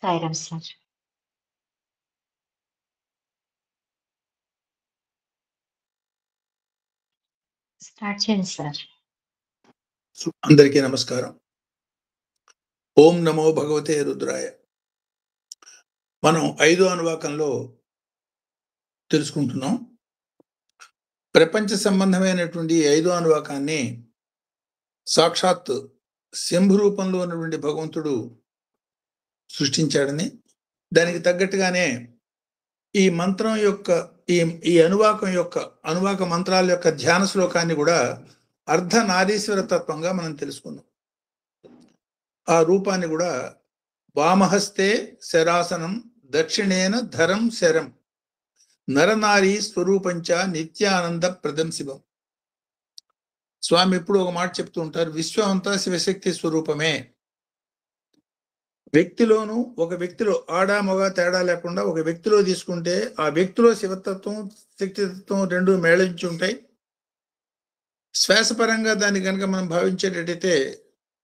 Sairam sir. Start చేయండి sir. అందరికీ నమస్కారం. ఓం నమో భగవతే రుద్రాయ. మనం 5వ అనువాకంలో తెలుసుకుంటున్నాం. ప్రపంచ సంబంధమైనటువంటి 5వ అనువాకాన్ని సాక్షాత్ శంభు రూపంలో ఉన్నటువంటి భగవంతుడు సృష్టించాడని, దానికి తగ్గట్టుగానే ఈ మంత్రం యొక్క ఈ అనువాక మంత్రాల యొక్క ధ్యాన శ్లోకాన్ని కూడా అర్ధనారీశ్వర తత్వంగా మనం తెలుసుకున్నాం. ఆ రూపాన్ని కూడా వామహస్తే శరాసనం దక్షిణేన ధరం శరం నరనారీ స్వరూపంచ నిత్యానంద ప్రదం శివం. స్వామి ఎప్పుడు ఒక మాట చెప్తూ ఉంటారు, విశ్వం అంతా శివశక్తి స్వరూపమే. ఒక వ్యక్తిలో ఆడ మగ తేడా లేకుండా ఒక వ్యక్తిలో తీసుకుంటే ఆ వ్యక్తిలో శివతత్వం శక్తితత్వం రెండు మేళించి ఉంటాయి. శ్వాసపరంగా దాన్ని కనుక మనం భావించేటట్టయితే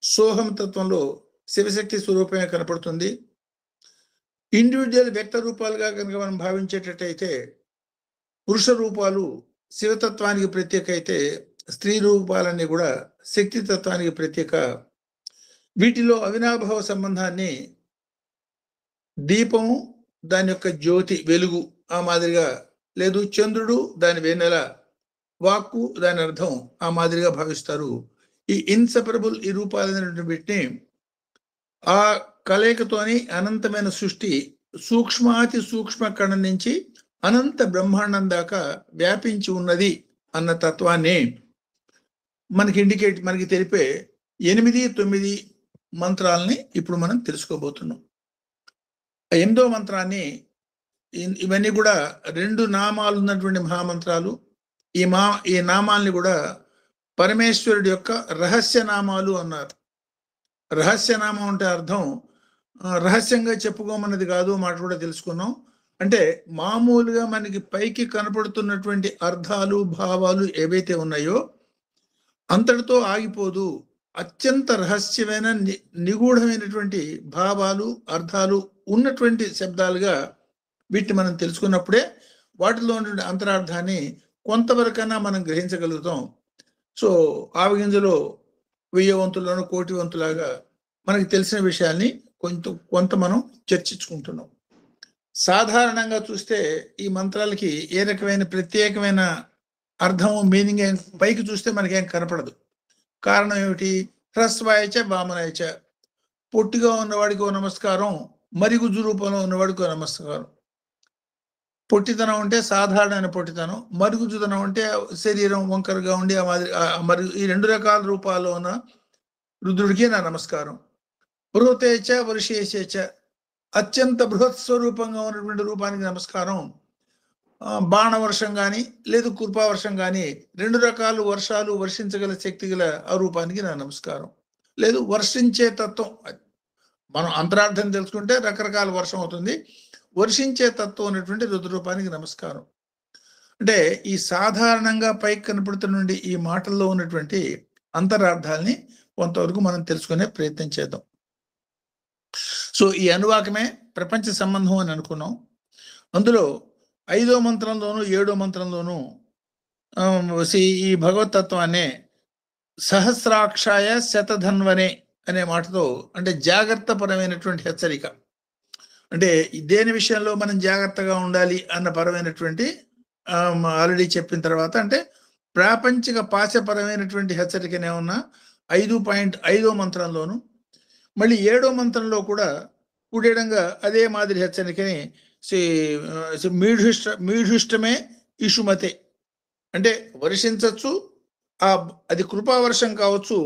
సోహం తత్వంలో శివశక్తి స్వరూపమే కనపడుతుంది. ఇండివిజువల్ వ్యక్త రూపాలుగా కనుక మనం భావించేటట్టయితే పురుష రూపాలు శివతత్వానికి ప్రత్యేక అయితే స్త్రీ రూపాలన్నీ కూడా శక్తి తత్వానికి ప్రత్యేక. వీటిలో అవినాభావ సంబంధాన్ని దీపము దాని యొక్క జ్యోతి వెలుగు ఆ మాదిరిగా, లేదు చంద్రుడు దాని వెన్నెల, వాక్కు దాని అర్థం ఆ మాదిరిగా భావిస్తారు. ఈ ఇన్సెపరబుల్ ఈ రూపాలైనటువంటి వీటిని ఆ కలయికతోని అనంతమైన సృష్టి సూక్ష్మాతి సూక్ష్మ కణం నుంచి అనంత బ్రహ్మాండం దాకా వ్యాపించి ఉన్నది అన్న తత్వాన్ని మనకి తెలిపే 8, 9 మంత్రాలని ఇప్పుడు మనం తెలుసుకోబోతున్నాం. 8వ మంత్రాన్ని, ఇవన్నీ కూడా 2 నామాలు ఉన్నటువంటి మహామంత్రాలు. ఈ నామాల్ని కూడా పరమేశ్వరుడి యొక్క రహస్య నామాలు అన్నారు. రహస్యనామం అంటే అర్థం రహస్యంగా చెప్పుకోమన్నది కాదు మాట కూడా తెలుసుకున్నాం. అంటే మామూలుగా మనకి పైకి కనపడుతున్నటువంటి అర్థాలు భావాలు ఏవైతే ఉన్నాయో అంతటితో ఆగిపోదు. అత్యంత రహస్యమైన నిగూఢమైనటువంటి భావాలు అర్థాలు ఉన్నటువంటి శబ్దాలుగా వీటిని మనం తెలుసుకున్నప్పుడే వాటిలో ఉన్నటువంటి అంతరార్థాన్ని కొంతవరకైనా మనం గ్రహించగలుగుతాం. సో ఆవగింజలో 1000 వంతులను కోటి వంతులాగా మనకి తెలిసిన విషయాల్ని కొంత మనం చర్చించుకుంటున్నాం. సాధారణంగా చూస్తే ఈ మంత్రాలకి ఏ రకమైన ప్రత్యేకమైన అర్థం మీనింగ్ పైకి చూస్తే మనకేం కనపడదు. కారణం ఏమిటి? హ్రస్వాయచ వామనాయచ, పొట్టిగా ఉన్నవాడికి ఓ నమస్కారం, మరుగుజ్జు రూపంలో ఉన్నవాడికి ఓ నమస్కారం. పొట్టితనం అంటే సాధారణమైన పొట్టితనం, మరుగుజ్జుతనం అంటే శరీరం వంకరగా ఉండి మరి ఈ 2 రకాల రూపాల్లో ఉన్న రుద్రుడికి నా నమస్కారం. బృహతేచ వర్షేచేచ, అత్యంత బృహత్ స్వరూపంగా ఉన్నటువంటి రూపానికి నమస్కారం. బాణవర్షం కానీ లేదు కృపావర్షం కానీ 2 రకాల వర్షాలు వర్షించగల శక్తి గల ఆ రూపానికి నా నమస్కారం. లేదు వర్షించే తత్వం, మనం అంతరార్థం తెలుసుకుంటే రకరకాల వర్షం అవుతుంది. వర్షించే తత్వం ఉన్నటువంటి రుద్రరూపానికి నమస్కారం. అంటే ఈ సాధారణంగా పైకి కనపడుతున్నటువంటి ఈ మాటల్లో ఉన్నటువంటి అంతరార్థాలని కొంతవరకు మనం తెలుసుకునే ప్రయత్నం చేద్దాం. సో ఈ అనువాకమే ప్రపంచ సంబంధం అని అనుకున్నాం. అందులో 5వ మంత్రంలోను 7వ మంత్రంలోను ఈ భగవతత్వాన్ని సహస్రాక్షాయ శతధన్వనే అనే మాటతో, అంటే జాగ్రత్త పరమైనటువంటి హెచ్చరిక, అంటే దేని విషయంలో మనం జాగ్రత్తగా ఉండాలి అన్న పరమైనటువంటి ఆల్రెడీ చెప్పిన తర్వాత, అంటే ప్రాపంచిక పాశపరమైనటువంటి హెచ్చరికనే ఉన్న 5.5వ మంత్రంలోను, మళ్ళీ 7వ మంత్రంలో కూడా కూడేడంగా అదే మాదిరి హెచ్చరికని మీఢుష్టమే ఇషుమతే, అంటే వర్షించవచ్చు, అది కృపావర్షం కావచ్చు,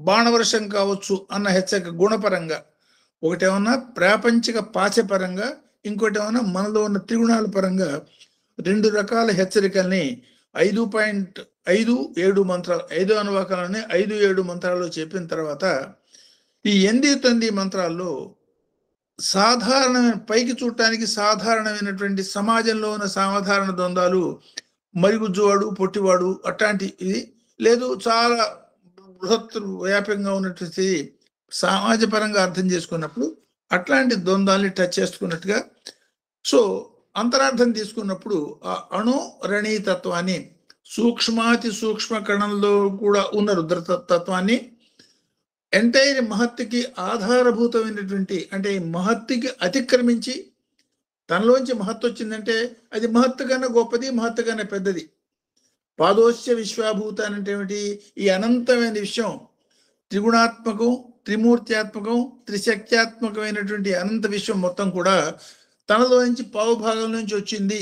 బాణవర్షం కావచ్చు అన్న హెచ్చరిక గుణపరంగా. ఒకటేమన్నా ప్రాపంచిక పాశపరంగా, ఇంకోటేమన్నా మనలో ఉన్న త్రిగుణాల పరంగా 2 రకాల హెచ్చరికల్ని 5.5, 7 మంత్రాలు, 5వ అనువాకాలని 5, 7 మంత్రాల్లో చెప్పిన తర్వాత ఈ 8, 9 మంత్రాల్లో సాధారణమైన పైకి చూడటానికి సాధారణమైనటువంటి సమాజంలో ఉన్న సాధారణ ద్వంద్వాలు, మరుగుజ్జువాడు పొట్టివాడు అట్లాంటి ఇది లేదు, చాలా బృహత్ వ్యాపకంగా ఉన్నటువంటి సమాజపరంగా అర్థం చేసుకున్నప్పుడు అట్లాంటి ద్వంద్వాల్ని టచ్ చేసుకున్నట్టుగా. సో అంతరార్థం తీసుకున్నప్పుడు ఆ అణు రణీతత్వాన్ని, సూక్ష్మాతి సూక్ష్మ కణంలో కూడా ఉన్న రుద్రతత్వాన్ని, ఎంటైర్ మహత్తుకి ఆధారభూతమైనటువంటి, అంటే మహత్తుకి అతిక్రమించి తనలోంచి మహత్తు వచ్చిందంటే అది మహత్తు కన్నా గొప్పది, మహత్తు కన్నా పెద్దది. పాదోశ్య విశ్వాభూత అంటే ఏమిటి? ఈ అనంతమైన విషయం, త్రిగుణాత్మకం, త్రిమూర్త్యాత్మకం, త్రిశక్త్యాత్మకమైనటువంటి అనంత విశ్వం మొత్తం కూడా తనలో నుంచి పావుభాగం నుంచి వచ్చింది.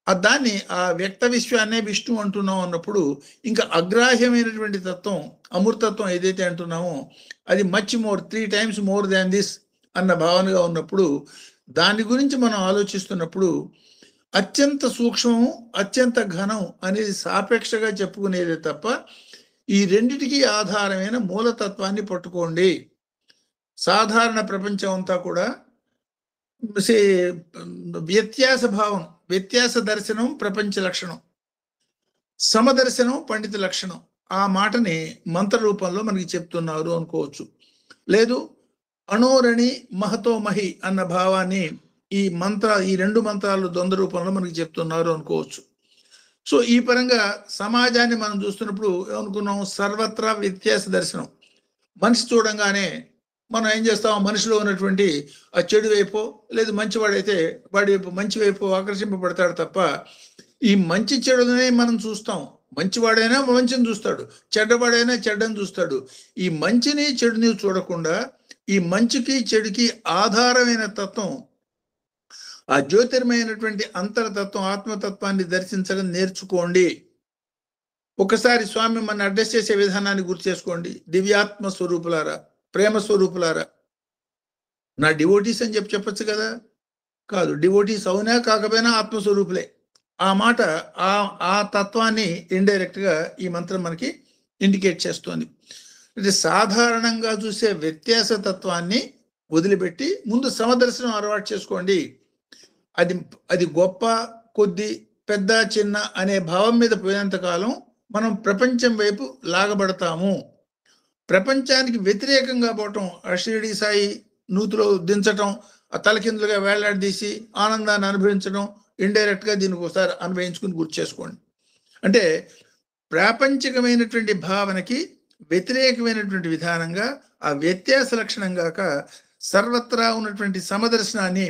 దాన్ని ఆ వ్యక్త విశ్వాన్నే విష్ణు అంటున్నాం అన్నప్పుడు ఇంకా అగ్రాహ్యమైనటువంటి తత్వం, అమృతత్వం ఏదైతే అంటున్నామో అది much more, 3 times more than this అన్న భావనగా ఉన్నప్పుడు, దాని గురించి మనం ఆలోచిస్తున్నప్పుడు అత్యంత సూక్ష్మము, అత్యంత ఘనం అనేది సాపేక్షగా చెప్పుకునేదే తప్ప ఈ రెండిటికి ఆధారమైన మూలతత్వాన్ని పట్టుకోండి. సాధారణ ప్రపంచం అంతా కూడా వ్యత్యాస భావం, వ్యత్యాస దర్శనం ప్రపంచ లక్షణం, సమదర్శనం పండిత లక్షణం. ఆ మాటని మంత్ర రూపంలో మనకి చెప్తున్నారు అనుకోవచ్చు. లేదు, అణోరణి మహతో మహి అన్న భావాన్ని ఈ రెండు మంత్రాలు ద్వంద్వ రూపంలో మనకి చెప్తున్నారు అనుకోవచ్చు. సో ఈ పరంగా సమాజాన్ని మనం చూస్తున్నప్పుడు ఏమనుకున్నాం? సర్వత్రా వ్యత్యాస దర్శనం. మనిషి చూడంగానే మనం ఏం చేస్తాం? మనిషిలో ఉన్నటువంటి ఆ చెడు వైపు, లేదు మంచివాడైతే వాడి వైపు, మంచి వైపు ఆకర్షింపబడతాడు తప్ప ఈ మంచి చెడునే మనం చూస్తాం. మంచివాడైనా మంచిని చూస్తాడు, చెడ్డవాడైనా చెడ్డని చూస్తాడు. ఈ మంచిని చెడుని చూడకుండా ఈ మంచికి చెడుకి ఆధారమైన తత్వం, ఆ జ్యోతిర్మయమైనటువంటి అంతరతత్వం, ఆత్మతత్వాన్ని దర్శించడం నేర్చుకోండి. ఒకసారి స్వామి మన అడ్రస్ చేసే విధానాన్ని గుర్తు చేసుకోండి. దివ్యాత్మ స్వరూపులారా, ప్రేమ స్వరూపులారా. నా డివోటీస్ అని చెప్పొచ్చు కదా? కాదు, డివోటీస్ అవునా కాకపోయినా ఆత్మస్వరూపులే. ఆ మాట, ఆ తత్వాన్ని ఇండైరెక్ట్ గా ఈ మంత్రం మనకి ఇండికేట్ చేస్తోంది. అంటే సాధారణంగా చూసే వ్యత్యాస తత్వాన్ని వదిలిపెట్టి ముందు సమదర్శనం అలవాటు చేసుకోండి. అది గొప్ప, కొద్ది, పెద్ద, చిన్న అనే భావం మీద పోయినంత కాలం మనం ప్రపంచం వైపు లాగబడతాము. ప్రపంచానికి వ్యతిరేకంగా పోవటం, ఆ షిరిడి సాయి నూతిలో దించటం, ఆ తలకిందులుగా వేలాడదీసి ఆనందాన్ని అనుభవించడం, ఇండైరెక్ట్ గా దీనికి ఒకసారి అనుభవించుకుని గుర్తు చేసుకోండి. అంటే ప్రాపంచికమైనటువంటి భావనకి వ్యతిరేకమైనటువంటి విధానంగా ఆ వ్యత్యాస లక్షణంగాక సర్వత్రా ఉన్నటువంటి సమదర్శనాన్ని,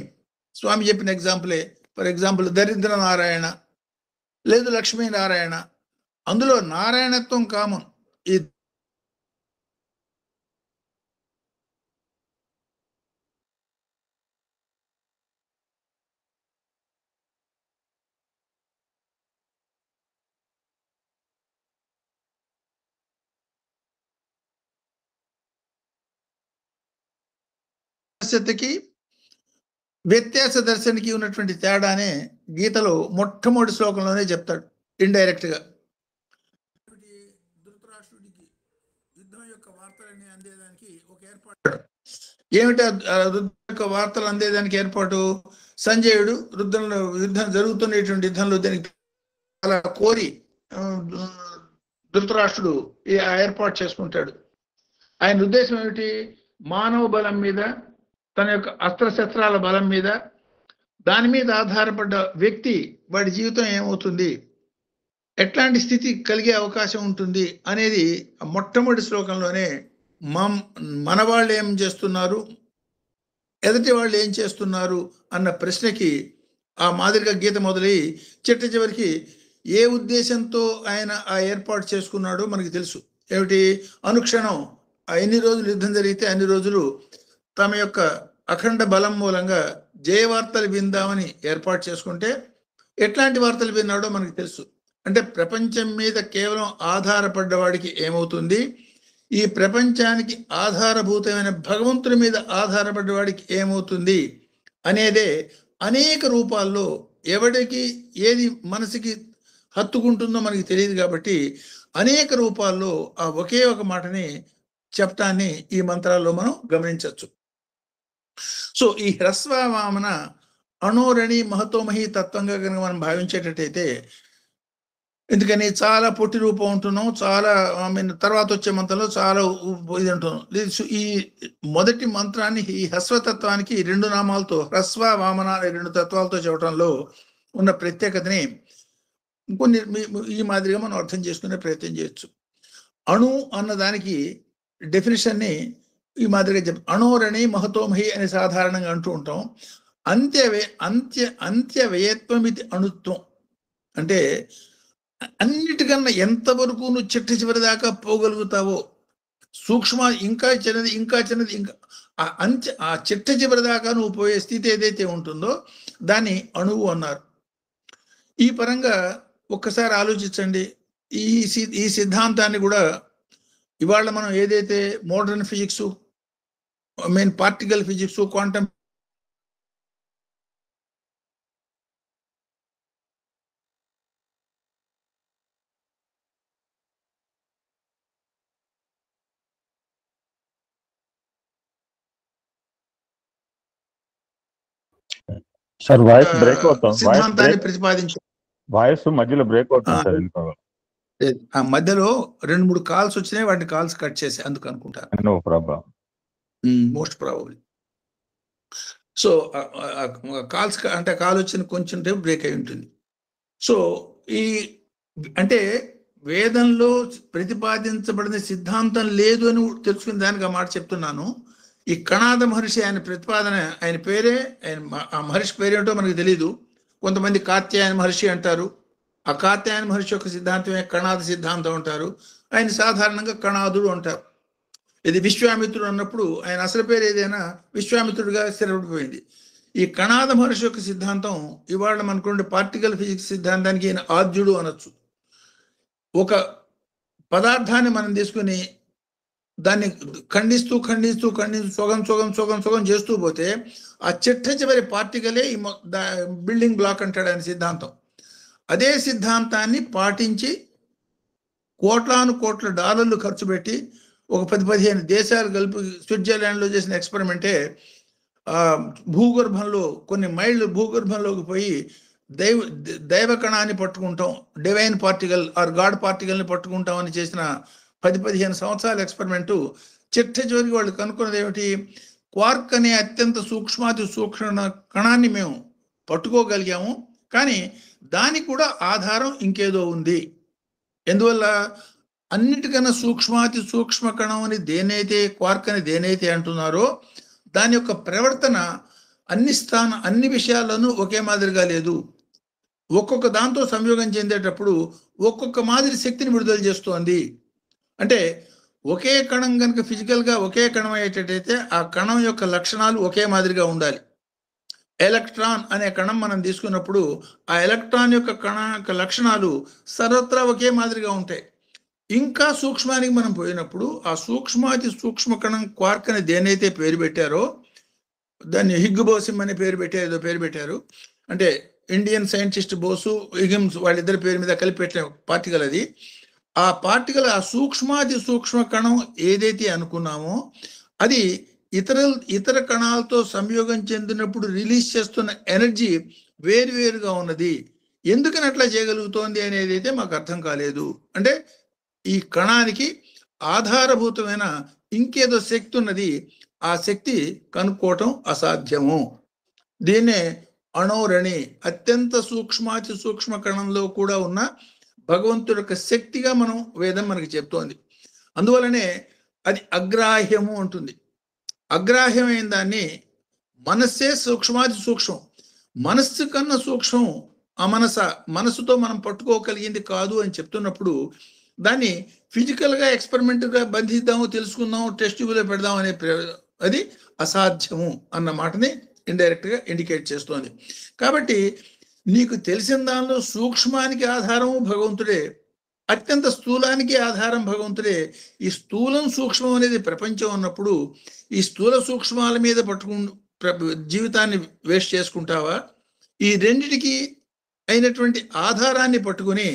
స్వామి చెప్పిన ఎగ్జాంపులే, ఫర్ ఎగ్జాంపుల్ దరిద్ర నారాయణ, లేదు లక్ష్మీనారాయణ, అందులో నారాయణత్వం కామన్. ఈ పరిస్థితికి వ్యత్యాస దర్శనకి ఉన్నటువంటి తేడానే గీతలో మొట్టమొదటి శ్లోకంలోనే చెప్తాడు ఇండైరెక్ట్ గా. ధృతరాష్ట్రుడికి యుద్ధం యొక్క వార్తలన్నీ అందేదానికి ఒక ఏర్పాటు. ఏమిటి యుద్ధం యొక్క వార్తలు అందేదానికి ఏర్పాటు? సంజయుడు యుద్ధం జరుగుతున్నటువంటి యుద్ధంలో దానికి అలా కోరి ధృతరాష్ట్రుడు ఏర్పాటు చేసుకుంటాడు. ఆయన ఉద్దేశం ఏమిటి? మానవ బలం మీద, తన యొక్క అస్త్రశస్త్రాల బలం మీద, దాని మీద ఆధారపడ్డ వ్యక్తి వాడి జీవితం ఏమవుతుంది, ఎట్లాంటి స్థితి కలిగే అవకాశం ఉంటుంది అనేది మొట్టమొదటి శ్లోకంలోనే మన వాళ్ళు ఏం చేస్తున్నారు, ఎదుటి వాళ్ళు ఏం చేస్తున్నారు అన్న ప్రశ్నకి ఆ మాదిరిగా గీత మొదలై చిట్ట చివరికి ఏ ఉద్దేశంతో ఆయన ఆ ఏర్పాటు చేసుకున్నాడో మనకి తెలుసు. ఏమిటి? అనుక్షణం ఎన్ని రోజులు యుద్ధం జరిగితే అన్ని రోజులు తమ యొక్క అఖండ బలం మూలంగా జయ వార్తలు విందామని ఏర్పాటు చేసుకుంటే ఎట్లాంటి వార్తలు విన్నాడో మనకు తెలుసు. అంటే ప్రపంచం మీద కేవలం ఆధారపడ్డవాడికి ఏమవుతుంది, ఈ ప్రపంచానికి ఆధారభూతమైన భగవంతుడి మీద ఆధారపడ్డవాడికి ఏమవుతుంది అనేదే అనేక రూపాల్లో ఎవడికి ఏది మనసుకి హత్తుకుంటుందో మనకి తెలియదు. కాబట్టి అనేక రూపాల్లో ఆ ఒకే ఒక మాటని చెప్పటాన్ని ఈ మంత్రాల్లో మనం గమనించవచ్చు. సో ఈ హ్రస్వ వామన అణోరణి మహతోమహి తత్వంగా కనుక మనం భావించేటట్టయితే ఎందుకని చాలా పొట్టి రూపం ఉంటున్నాం, చాలా తర్వాత వచ్చే మంత్రంలో చాలా ఇది అంటున్నాం. ఈ మొదటి మంత్రాన్ని ఈ హ్రస్వతత్వానికి 2 నామాలతో హ్రస్వ వామన అనే 2 తత్వాలతో చెప్పడంలో ఉన్న ప్రత్యేకతని కొన్ని ఈ మాదిరిగా మనం అర్థం చేసుకునే ప్రయత్నం చేయొచ్చు. అణు అన్న దానికి డెఫినేషన్ని ఈ మాదిరిగా అణోరణి మహతోమహి అని సాధారణంగా అంటూ ఉంటాం. అంత్యవ్యయత్వం ఇది అణుత్వం. అంటే అన్నిటికన్నా ఎంతవరకు నువ్వు చిట్ట చివరి దాకా పోగలుగుతావో, సూక్ష్మ ఇంకా చిన్నది ఇంకా ఆ చిట్ట చివరి దాకా నువ్వు పోయే స్థితి ఏదైతే ఉంటుందో దాన్ని అణువు అన్నారు. ఈ పరంగా ఒక్కసారి ఆలోచించండి. ఈ సిద్ధాంతాన్ని కూడా ఇవాళ మనం ఏదైతే modern physics, particle physics, quantum sir voice break అవుతుంది. సిద్ధాంతాన్ని ప్రతిపాదించారు. వాయిస్ మధ్యలో బ్రేక్ అవుతుంది సార్. ఆ మధ్యలో 2-3 కాల్స్ వచ్చినాయి, వాటిని కాల్స్ కట్ చేసి అందుకు అనుకుంటాను. No problem. Most probably. So calls అంటే కాల్ వచ్చిన కొంచెం టైం బ్రేక్ అయి ఉంటుంది. సో అంటే వేదంలో ప్రతిపాదించబడిన సిద్ధాంతం లేదు అని తెలుసుకుని దానికి ఆ మాట చెప్తున్నాను. ఈ కణాద మహర్షి ఆయన ప్రతిపాదన, ఆయన పేరే, ఆ మహర్షి పేరేంటో మనకు తెలీదు. కొంతమంది కాత్యాయన మహర్షి అంటారు. ఆ కాత్యాయన మహర్షి యొక్క సిద్ధాంతమే కణాద సిద్ధాంతం అంటారు. ఆయన సాధారణంగా కణాదుడు అంటారు. ఇది విశ్వామిత్రుడు అన్నప్పుడు ఆయన అసలు పేరు ఏదైనా విశ్వామిత్రుడిగా స్థిరపడిపోయింది. ఈ కణాద మహర్షి యొక్క సిద్ధాంతం ఇవాళ మనకుండే పార్టికల్ ఫిజిక్స్ సిద్ధాంతానికి ఈయన ఆద్యుడు అనొచ్చు. ఒక పదార్థాన్ని మనం తీసుకుని దాన్ని ఖండిస్తూ సొగం చేస్తూ పోతే ఆ చిట్ట చివరి పార్టికలే ఈ బిల్డింగ్ బ్లాక్ అంటాడు ఆయన సిద్ధాంతం. అదే సిద్ధాంతాన్ని పాటించి కోట్ల డాలర్లు ఖర్చు పెట్టి ఒక 10-15 దేశాలు కలిపి స్విట్జర్లాండ్లో చేసిన ఎక్స్పెరిమెంటే భూగర్భంలో కొన్ని మైళ్ళు భూగర్భంలోకి పోయి దైవ కణాన్ని పట్టుకుంటాం, డివైన్ పార్టికల్ ఆర్ గాడ్ పార్టికల్ని పట్టుకుంటాం అని చేసిన 10-15 సంవత్సరాల ఎక్స్పెరిమెంటు చిట్ట చివరికి వాళ్ళు కనుక్కున్నది ఏమిటి? క్వార్క్ అనే అత్యంత సూక్ష్మాతి సూక్ష్మ కణాన్ని మేము పట్టుకోగలిగాము, కానీ దానికి కూడా ఆధారం ఇంకేదో ఉంది. ఎందువల్ల? అన్నిటికన్నా సూక్ష్మాతి సూక్ష్మ కణం అని దేనైతే క్వార్క్ అని దేనైతే అంటున్నారో దాని యొక్క ప్రవర్తన అన్ని విషయాల్లోనూ ఒకే మాదిరిగా లేదు. ఒక్కొక్క దాంతో సంయోగం చెందేటప్పుడు ఒక్కొక్క మాదిరి శక్తిని విడుదల చేస్తోంది. అంటే ఒకే కణం కనుక ఫిజికల్గా ఒకే కణం అయ్యేటట్టయితే ఆ కణం యొక్క లక్షణాలు ఒకే మాదిరిగా ఉండాలి. ఎలక్ట్రాన్ అనే కణం మనం తీసుకున్నప్పుడు ఆ ఎలక్ట్రాన్ యొక్క కణం యొక్క లక్షణాలు సర్వత్రా ఒకే మాదిరిగా ఉంటాయి. ఇంకా సూక్ష్మానికి మనం పోయినప్పుడు ఆ సూక్ష్మాతి సూక్ష్మ కణం క్వార్క్ అని దేనైతే పేరు పెట్టారో దాన్ని హిగ్ బోసిమ్ అనే పేరు పెట్టారు. అంటే ఇండియన్ సైంటిస్ట్ బోసు, హిగ్గిమ్స్ వాళ్ళిద్దరి పేరు మీద కలిపి పెట్టిన పార్టికల్ అది. ఆ పార్టికల్ ఆ సూక్ష్మాతి సూక్ష్మ కణం ఏదైతే అనుకున్నామో అది ఇతర కణాలతో సంయోగం చెందినప్పుడు రిలీజ్ చేస్తున్న ఎనర్జీ వేరువేరుగా ఉన్నది. ఎందుకని అట్లా చేయగలుగుతోంది అనేది అయితే మాకు అర్థం కాలేదు. అంటే ఈ కణానికి ఆధారభూతమైన ఇంకేదో శక్తి ఉన్నది, ఆ శక్తి కనుక్కోవటం అసాధ్యము. దీన్నే అణోరణి, అత్యంత సూక్ష్మాతి సూక్ష్మ కణంలో కూడా ఉన్న భగవంతుడి యొక్క శక్తిగా వేదం మనకి చెప్తోంది. అందువలనే అది అగ్రాహ్యము ఉంటుంది. అగ్రాహ్యమైన దాన్ని మనస్సే సూక్ష్మాతి సూక్ష్మం, మనస్సు కన్నా సూక్ష్మం ఆ మనసుతో మనం పట్టుకోగలిగింది కాదు అని చెప్తున్నప్పుడు దాన్ని ఫిజికల్గా ఎక్స్పెరిమెంట్గా బంధిద్దాము, తెలుసుకుందాము, టెస్ట్ ట్యూబ్లో పెడదాం అనే అది అసాధ్యము అన్న మాటని ఇండైరెక్ట్గా ఇండికేట్ చేస్తోంది. కాబట్టి నీకు తెలిసిన దానిలో సూక్ష్మానికి ఆధారము భగవంతుడే, అత్యంత స్థూలానికి ఆధారం భగవంతుడే. ఈ స్థూలం సూక్ష్మం అనేది ప్రపంచం ఉన్నప్పుడు ఈ స్థూల సూక్ష్మాల మీద జీవితాన్ని వేస్ట్ చేసుకుంటావా? ఈ రెండిటికి అయినటువంటి ఆధారాన్ని పట్టుకుని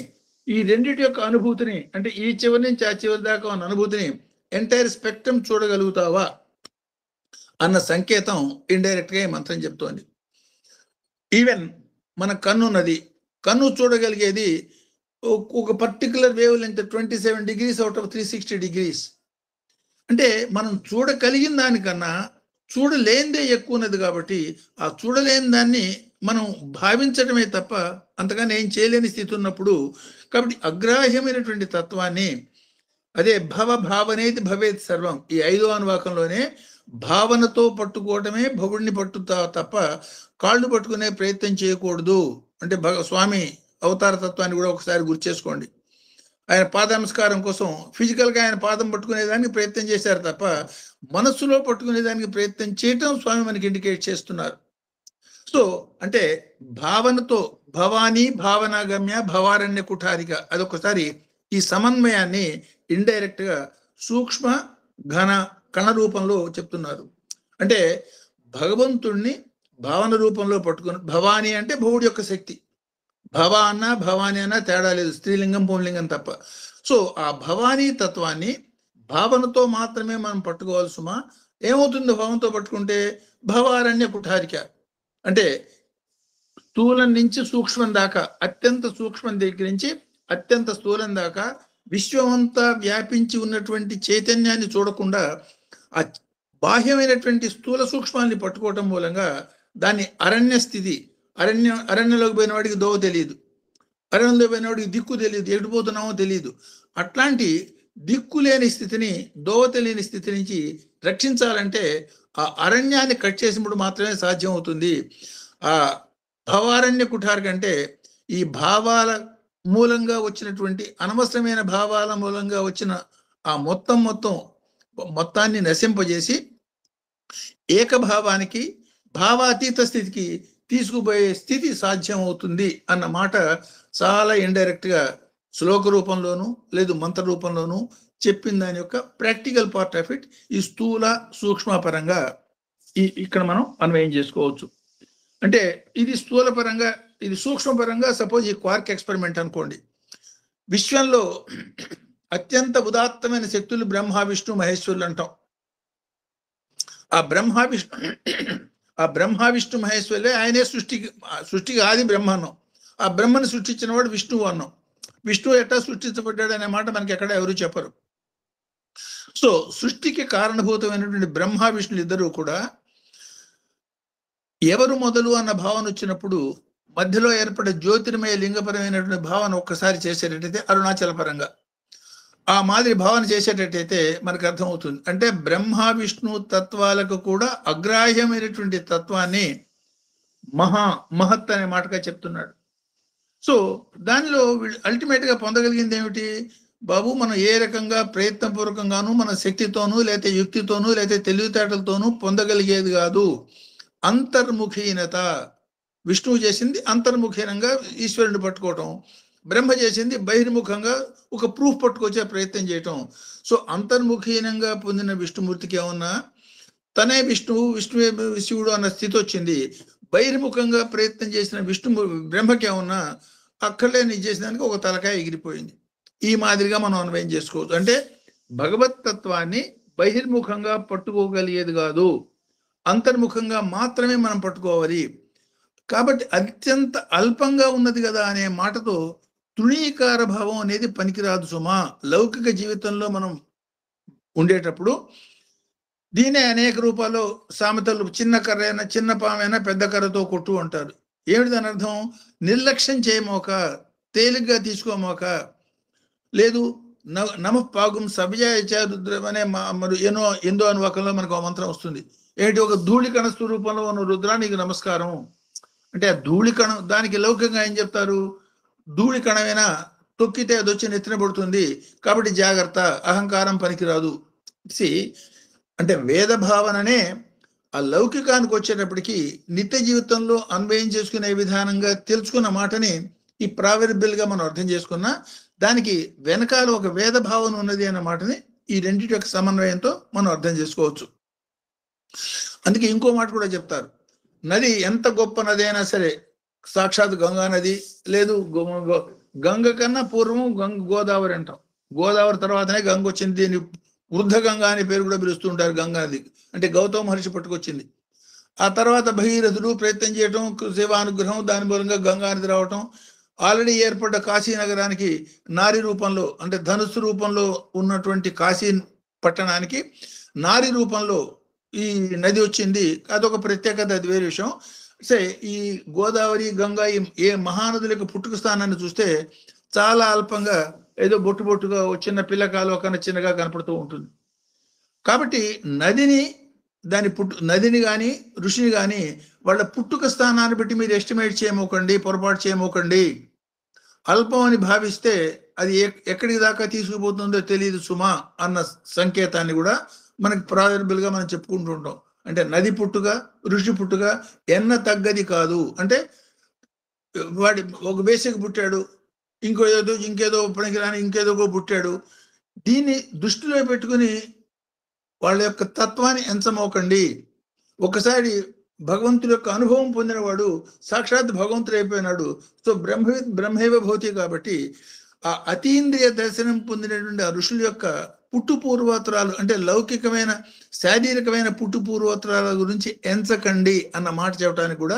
ఈ రెండిటి యొక్క అనుభూతిని, అంటే ఈ చివరి నుంచి ఆ చివరి దాకా ఉన్న అనుభూతిని ఎంటైర్ స్పెక్ట్రమ్ చూడగలుగుతావా అన్న సంకేతం ఇండైరెక్ట్గా ఈ మంత్రం చెప్తోంది. ఈవెన్ మన కన్ను ఉన్నది, కన్ను చూడగలిగేది ఒక particular wave length 27 degrees out of 360 degrees. అంటే మనం చూడగలిగిన దానికన్నా చూడలేనిదే ఎక్కువ ఉన్నది కాబట్టి ఆ చూడలేని దాన్ని మనం భావించడమే తప్ప అంతగానే ఏం చేయలేని స్థితి ఉన్నప్పుడు, కాబట్టి అగ్రాహ్యమైనటువంటి తత్వాన్ని, అదే భావనేది భవేత్ సర్వం, ఈ 5వ అనువాకంలోనే భావనతో పట్టుకోవటమే భవుడిని పట్టుతా తప్ప కాళ్ళు పట్టుకునే ప్రయత్నం చేయకూడదు. అంటే స్వామి అవతార తత్వాన్ని కూడా ఒకసారి గుర్తు చేసుకోండి. ఆయన పాద నమస్కారం కోసం ఫిజికల్గా ఆయన పాదం పట్టుకునేదానికి ప్రయత్నం చేశారు తప్ప మనస్సులో పట్టుకునేదానికి ప్రయత్నం చేయటం స్వామి మనకి ఇండికేట్ చేస్తున్నారు. సో అంటే భావనతో భవానీ భావనాగమ్య భవారణ్య కుఠారిక, అదొకసారి ఈ సమన్వయాన్ని ఇండైరెక్ట్ గా సూక్ష్మ ఘన కణ రూపంలో చెప్తున్నారు. అంటే భగవంతుణ్ణి భావన రూపంలో పట్టుకుని, భవానీ అంటే భవుడి యొక్క శక్తి, భవ అన్న భవానీ అన్న తేడా లేదు, స్త్రీలింగం పుంలింగం తప్ప. సో ఆ భవానీ తత్వాన్ని భావనతో మాత్రమే మనం పట్టుకోవాలి సుమా. ఏమవుతుంది భావంతో పట్టుకుంటే? భవారణ్య కుఠారిక అంటే స్థూలం నుంచి సూక్ష్మం దాకా, అత్యంత సూక్ష్మం దగ్గర నుంచి అత్యంత స్థూలం దాకా విశ్వమంతా వ్యాపించి ఉన్నటువంటి చైతన్యాన్ని చూడకుండా ఆ బాహ్యమైనటువంటి స్థూల సూక్ష్మాన్ని పట్టుకోవటం మూలంగా దాన్ని అరణ్య స్థితి, అరణ్యంలోకి పోయిన వాడికి దోవ తెలియదు, అరణ్యంలో పోయిన వాడికి దిక్కు తెలియదు, ఎటుపోతున్నామో తెలియదు. అట్లాంటి దిక్కు లేని స్థితిని, దోవ తెలియని స్థితి నుంచి రక్షించాలంటే ఆ అరణ్యాన్ని కట్ చేసినప్పుడు మాత్రమే సాధ్యం అవుతుంది. ఆ భవారణ్య కుఠార్ కంటే ఈ భావాల మూలంగా వచ్చినటువంటి అనవసరమైన భావాల మూలంగా వచ్చిన ఆ మొత్తాన్ని నశింపజేసి ఏకభావానికి, భావాతీత స్థితికి తీసుకుపోయే స్థితి సాధ్యం అవుతుంది అన్న మాట చాలా ఇండైరెక్ట్ గా శ్లోక రూపంలోను లేదు మంత్ర రూపంలోను చెప్పిన దాని యొక్క ప్రాక్టికల్ పార్ట్ ఆఫ్ ఇట్ ఈ స్థూల సూక్ష్మ పరంగా ఇక్కడ మనం అన్వయం చేసుకోవచ్చు. అంటే ఇది స్థూల పరంగా, ఇది సూక్ష్మ పరంగా. సపోజ్ ఈ క్వార్క్ ఎక్స్పెరిమెంట్ అనుకోండి. విశ్వంలో అత్యంత ఉదాత్తమైన శక్తులు బ్రహ్మ విష్ణు మహేశ్వరులు అంటాం. ఆ బ్రహ్మ విష్ణు మహేశ్వరులే ఆయనే సృష్టికి ఆది బ్రహ్మ అన్నాం. ఆ బ్రహ్మను సృష్టించిన వాడు విష్ణువు అన్నాం. విష్ణువు ఎట్టా సృష్టించబడ్డాడు అనే మాట మనకి ఎక్కడ ఎవరు చెప్పరు. సో సృష్టికి కారణభూతమైనటువంటి బ్రహ్మ విష్ణులు ఇద్దరు కూడా ఎవరు మొదలు అన్న భావన వచ్చినప్పుడు మధ్యలో ఏర్పడే జ్యోతిర్మయ లింగపరమైనటువంటి భావన ఒక్కసారి చేసేటట్టయితే అరుణాచల పరంగా ఆ మాదిరి భావన చేసేటట్టయితే మనకు అర్థమవుతుంది. అంటే బ్రహ్మ విష్ణు తత్వాలకు కూడా అగ్రాహ్యమైనటువంటి తత్వాన్ని మహత్ అనే మాటగా చెప్తున్నాడు. సో దానిలో అల్టిమేట్ గా పొందగలిగింది ఏమిటి? బాబు, మనం ఏ రకంగా ప్రయత్నపూర్వకంగాను మన శక్తితోనూ లేకపోతే యుక్తితోనూ లేకపోతే తెలివితేటలతోనూ పొందగలిగేది కాదు. అంతర్ముఖీనత. విష్ణువు చేసింది అంతర్ముఖీనంగా ఈశ్వరుని పట్టుకోవటం, బ్రహ్మ చేసింది బహిర్ముఖంగా ఒక ప్రూఫ్ పట్టుకొచ్చే ప్రయత్నం చేయటం. సో అంతర్ముఖీనంగా పొందిన విష్ణుమూర్తికి ఏమన్నా తనే విష్ణువు, విష్ణువే శివుడు అన్న స్థితి వచ్చింది. బహిర్ముఖంగా ప్రయత్నం చేసిన బ్రహ్మకి ఏమన్నా అక్కర్లేని చేసినానికి ఒక తలకాయ ఎగిరిపోయింది. ఈ మాదిరిగా మనం అన్వయం చేసుకోవచ్చు. అంటే భగవత్ తత్వాన్ని బహిర్ముఖంగా పట్టుకోగలిగేది కాదు, అంతర్ముఖంగా మాత్రమే మనం పట్టుకోవాలి. కాబట్టి అత్యంత అల్పంగా ఉన్నది కదా అనే మాటతో తృణీకార భావం అనేది పనికిరాదు సుమా. లౌకిక జీవితంలో మనం ఉండేటప్పుడు దీనే అనేక రూపాల్లో సామెతలు, చిన్న కర్ర అయినా చిన్న పామైనా పెద్ద కర్రతో కొట్టు అంటారు. ఏమిటి దాని అర్థం? నిర్లక్ష్యం చేయమోక, తేలిగ్గా తీసుకోమోక, లేదు నమఃపాగం సవ్యాయచారుద్రం అనే మరి ఎందో అనువాకంలో మనకు మంత్రం వస్తుంది. ఏంటి? ఒక ధూళికణ స్వరూపంలో ఉన్న రుద్రా నీకు నమస్కారం అంటే ఆ ధూళికణం, దానికి లౌకికంగా ఏం చెప్తారు? ధూళికణమైనా తొక్కితే అది వచ్చి నెత్తిన పడుతుంది కాబట్టి జాగ్రత్త, అహంకారం పనికిరాదు. అంటే వేద భావననే ఆ లౌకికానికి వచ్చేటప్పటికి నిత్య జీవితంలో అన్వయం చేసుకునే విధానంగా తెలుసుకున్న మాటని ఈ ప్రావెర్బియల్ గా మనం అర్థం చేసుకున్నా దానికి వెనకాల ఒక వేద భావన ఉన్నది అన్న మాటని ఈ రెండింటి యొక్క సమన్వయంతో మనం అర్థం చేసుకోవచ్చు. అందుకే ఇంకో మాట కూడా చెప్తారు, నది ఎంత గొప్ప నది అయినా సరే, సాక్షాత్ గంగా నది లేదు, గంగ కన్నా పూర్వం గోదావరి అంటాం. గోదావరి తర్వాతనే గంగ వచ్చింది. దీన్ని వృద్ధ గంగా అనే పేరు కూడా పిలుస్తూ ఉంటారు గంగా నది. అంటే గౌతమ మహర్షి పట్టుకొచ్చింది. ఆ తర్వాత భగీరథుడు ప్రయత్నం చేయటం, శివానుగ్రహం, దాని మూలంగా గంగా నది రావటం, ఆల్రెడీ ఏర్పడ్డ కాశీ నగరానికి నారి రూపంలో అంటే ధనుస్సు రూపంలో ఉన్నటువంటి కాశీ పట్టణానికి నారి రూపంలో ఈ నది వచ్చింది. అదొక ప్రత్యేకత, అది వేరే విషయం. సరే, ఈ గోదావరి గంగా ఏ మహానదులకు పుట్టుక స్థానాన్ని చూస్తే చాలా అల్పంగా ఏదో బొట్టు బొట్టుగా చిన్న పిల్లకాలు కన్నా చిన్నగా కనపడుతూ ఉంటుంది. కాబట్టి నదిని కానీ ఋషిని కానీ వాళ్ళ పుట్టుక స్థానాన్ని బట్టి మీరు ఎస్టిమేట్ చేయమోకండి, పొరపాటు చేయమోకండి. అల్పం అని భావిస్తే అది ఎక్కడికి దాకా తీసుకుపోతుందో తెలియదు సుమా అన్న సంకేతాన్ని కూడా మనకి ప్రారంభులుగా మనం చెప్పుకుంటూ ఉంటాం. అంటే నది పుట్టుక, ఋషి పుట్టుక ఎన్న తగ్గది కాదు. అంటే వాడి ఒక బేసిక్ పుట్టాడు, ఇంకేదో పనికిరాని ఇంకేదో పుట్టాడు. దీన్ని దృష్టిలో పెట్టుకుని వాళ్ళ యొక్క తత్వాన్ని ఎంచమోకండి. ఒకసారి భగవంతుడి యొక్క అనుభవం పొందినవాడు సాక్షాత్ భగవంతుడు అయిపోయినాడు. సో బ్రహ్మైవ భౌతి. కాబట్టి ఆ అతీంద్రియ దర్శనం పొందినటువంటి ఆ ఋషుల యొక్క పుట్టు పూర్వోత్తరాలు అంటే లౌకికమైన శారీరకమైన పుట్టు పూర్వోత్తరాల గురించి ఎంచకండి అన్న మాట చెప్పడానికి కూడా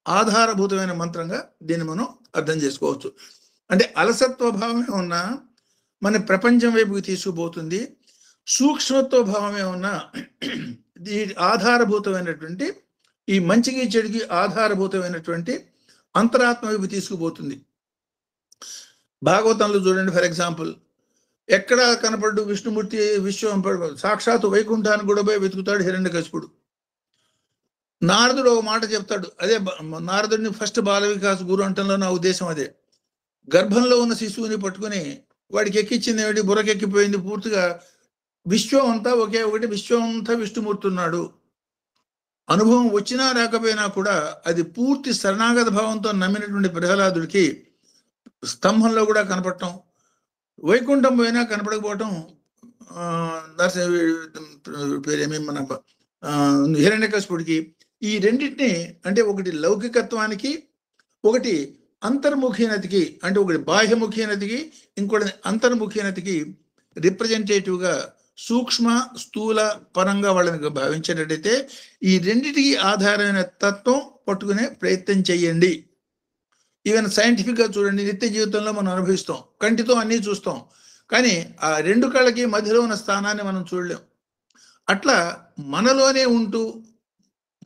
ఆధారభూతమైన మంత్రంగా దీన్ని మనం అర్థం చేసుకోవచ్చు. అంటే అలసత్వ భావమే ఉన్నా మన ప్రపంచం వైపుకి తీసుకుపోతుంది, సూక్ష్మత్వ భావమే ఉన్నా ఈ ఆధారభూతమైనటువంటి ఈ మంచికి చెడుకి ఆధారభూతమైనటువంటి అంతరాత్మ వైపు తీసుకుపోతుంది. భాగవతంలో చూడండి, ఫర్ ఎగ్జాంపుల్, ఎక్కడ కనపడ్డు విష్ణుమూర్తి విశ్వం సాక్షాత్ వైకుంఠాన్ని కూడా పోయి వెతుకుతాడు హిరణ్యకశిపుడు. నారదుడు ఒక మాట చెప్తాడు, అదే నారదుడిని ఫస్ట్ బాల వికాస్ గురు అంటంలో నా ఉద్దేశం అదే. గర్భంలో ఉన్న శిశువుని పట్టుకుని వాడికి ఎక్కించింది ఏమిటి, బుర్రకెక్కిపోయింది పూర్తిగా. విశ్వం అంతా ఒకే ఒకటి, విశ్వం అంతా విష్ణుమూర్తి ఉన్నాడు. అనుభవం వచ్చినా రాకపోయినా కూడా అది పూర్తి శరణాగత భావంతో నమ్మినటువంటి ప్రహ్లాదుడికి స్తంభంలో కూడా కనపడటం, వైకుంఠం పోయినా కనపడకపోవటం, పేరేమి మన హిరణ్యకశిపుడికి, ఈ రెండింటిని అంటే ఒకటి లౌకికత్వానికి, ఒకటి అంతర్ముఖీనతికి, అంటే ఒకటి బాహ్యముఖీనతికి, ఇంకోటి అంతర్ముఖీనతికి రిప్రజెంటేటివ్గా సూక్ష్మ స్థూల పరంగా వాళ్ళని భావించేటట్టయితే ఈ రెండింటికి ఆధారమైన తత్వం పట్టుకునే ప్రయత్నం చెయ్యండి. ఈవెన్ సైంటిఫిక్గా చూడండి, నిత్య జీవితంలో మనం అనుభవిస్తాం, కంటితో అన్నీ చూస్తాం, కానీ ఆ రెండు కళ్ళకి మధ్యలో ఉన్న స్థానాన్ని మనం చూడలేం. అట్లా మనలోనే ఉంటూ